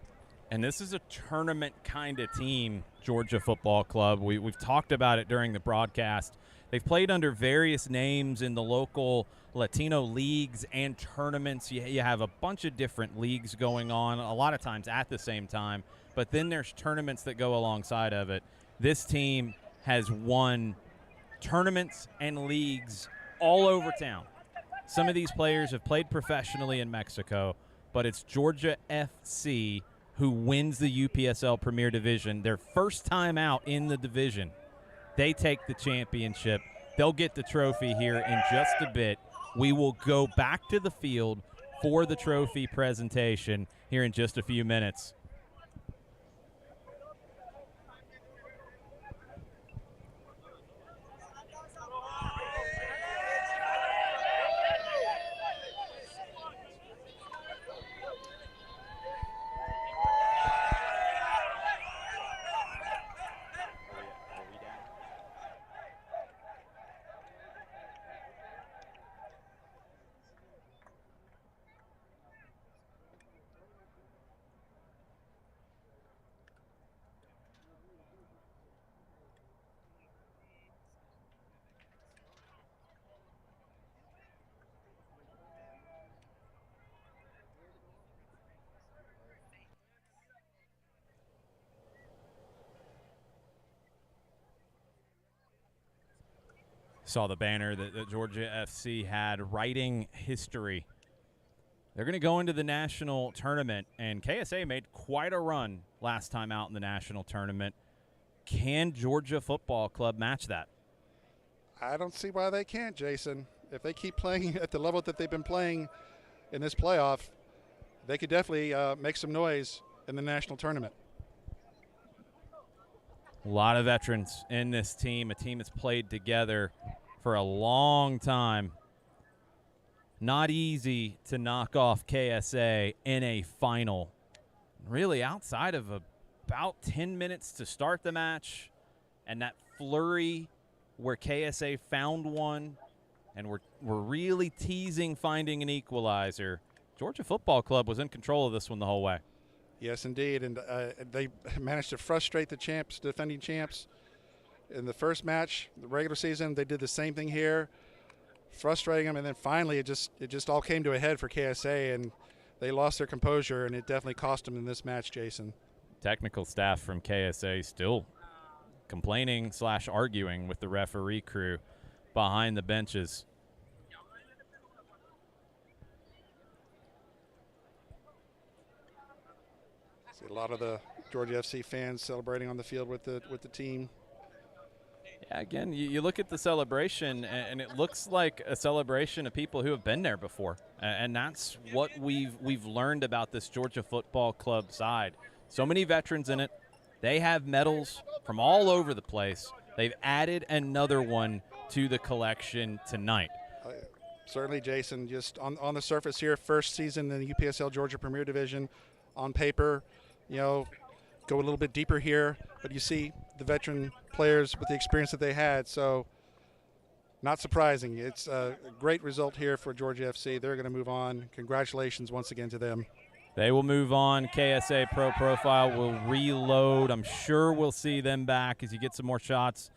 And this is a tournament kind of team, Georgia Football Club. We've talked about it during the broadcast. They've played under various names in the local Latino leagues and tournaments. You have a bunch of different leagues going on, a lot of times at the same time, but then there's tournaments that go alongside of it. This team has won tournaments and leagues all over town. Some of these players have played professionally in Mexico, but it's Georgia FC who wins the UPSL Premier Division. Their first time out in the division. They take the championship. They'll get the trophy here in just a bit. We will go back to the field for the trophy presentation here in just a few minutes. Saw the banner that Georgia FC had, writing history. They're going to go into the national tournament, and KSA made quite a run last time out in the national tournament. Can Georgia Football Club match that? I don't see why they can't, Jason. If they keep playing at the level that they've been playing in this playoff, they could definitely make some noise in the national tournament. A lot of veterans in this team, a team that's played together for a long time. Not easy to knock off KSA in a final. Really, outside of about 10 minutes to start the match, and that flurry where KSA found one, and we're really teasing finding an equalizer. Georgia Football Club was in control of this one the whole way. Yes, indeed, and they managed to frustrate the champs, defending champs. In the first match, the regular season, they did the same thing here, frustrating them, and then finally it just all came to a head for KSA, and they lost their composure, and it definitely cost them in this match, Jason. Technical staff from KSA still complaining / arguing with the referee crew behind the benches. See a lot of the Georgia FC fans celebrating on the field with the team. Yeah, again, you look at the celebration, and it looks like a celebration of people who have been there before, and that's what we've learned about this Georgia Football Club side. So many veterans in it. They have medals from all over the place. They've added another one to the collection tonight. Certainly, Jason, just on the surface here, first season in the UPSL Georgia Premier Division. On paper, go a little bit deeper here, but you see the veteran players with the experience that they had, so not surprising. It's a great result here for Georgia FC. They're going to move on. Congratulations once again to them. They will move on. KSA Pro Profile will reload. I'm sure we'll see them back as you get some more shots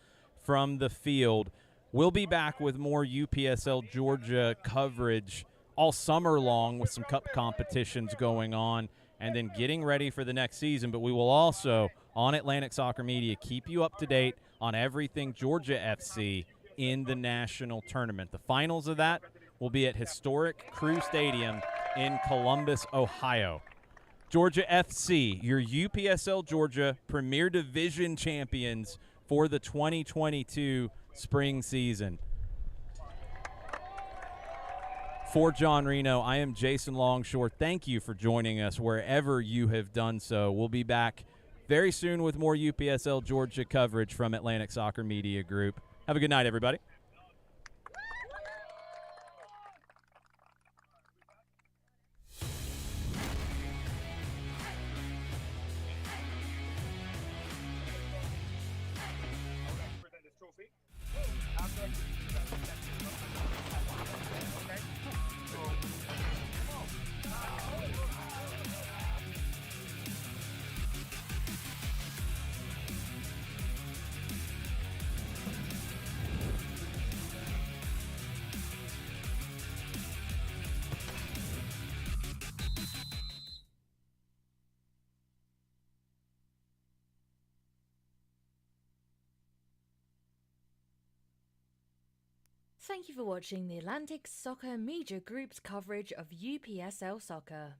from the field. We'll be back with more UPSL Georgia coverage all summer long with some cup competitions going on and then getting ready for the next season. But we will also, on Atlantic Soccer Media, keep you up to date on everything Georgia FC in the national tournament. The finals of that will be at historic Crew Stadium in Columbus, Ohio. Georgia FC, your UPSL Georgia Premier Division champions for the 2022 spring season. For John Reno, I am Jason Longshore. Thank you for joining us wherever you have done so. We'll be back very soon with more UPSL Georgia coverage from Atlantic Soccer Media Group. Have a good night, everybody. Thank you for watching the Atlantic Soccer Media Group's coverage of UPSL soccer.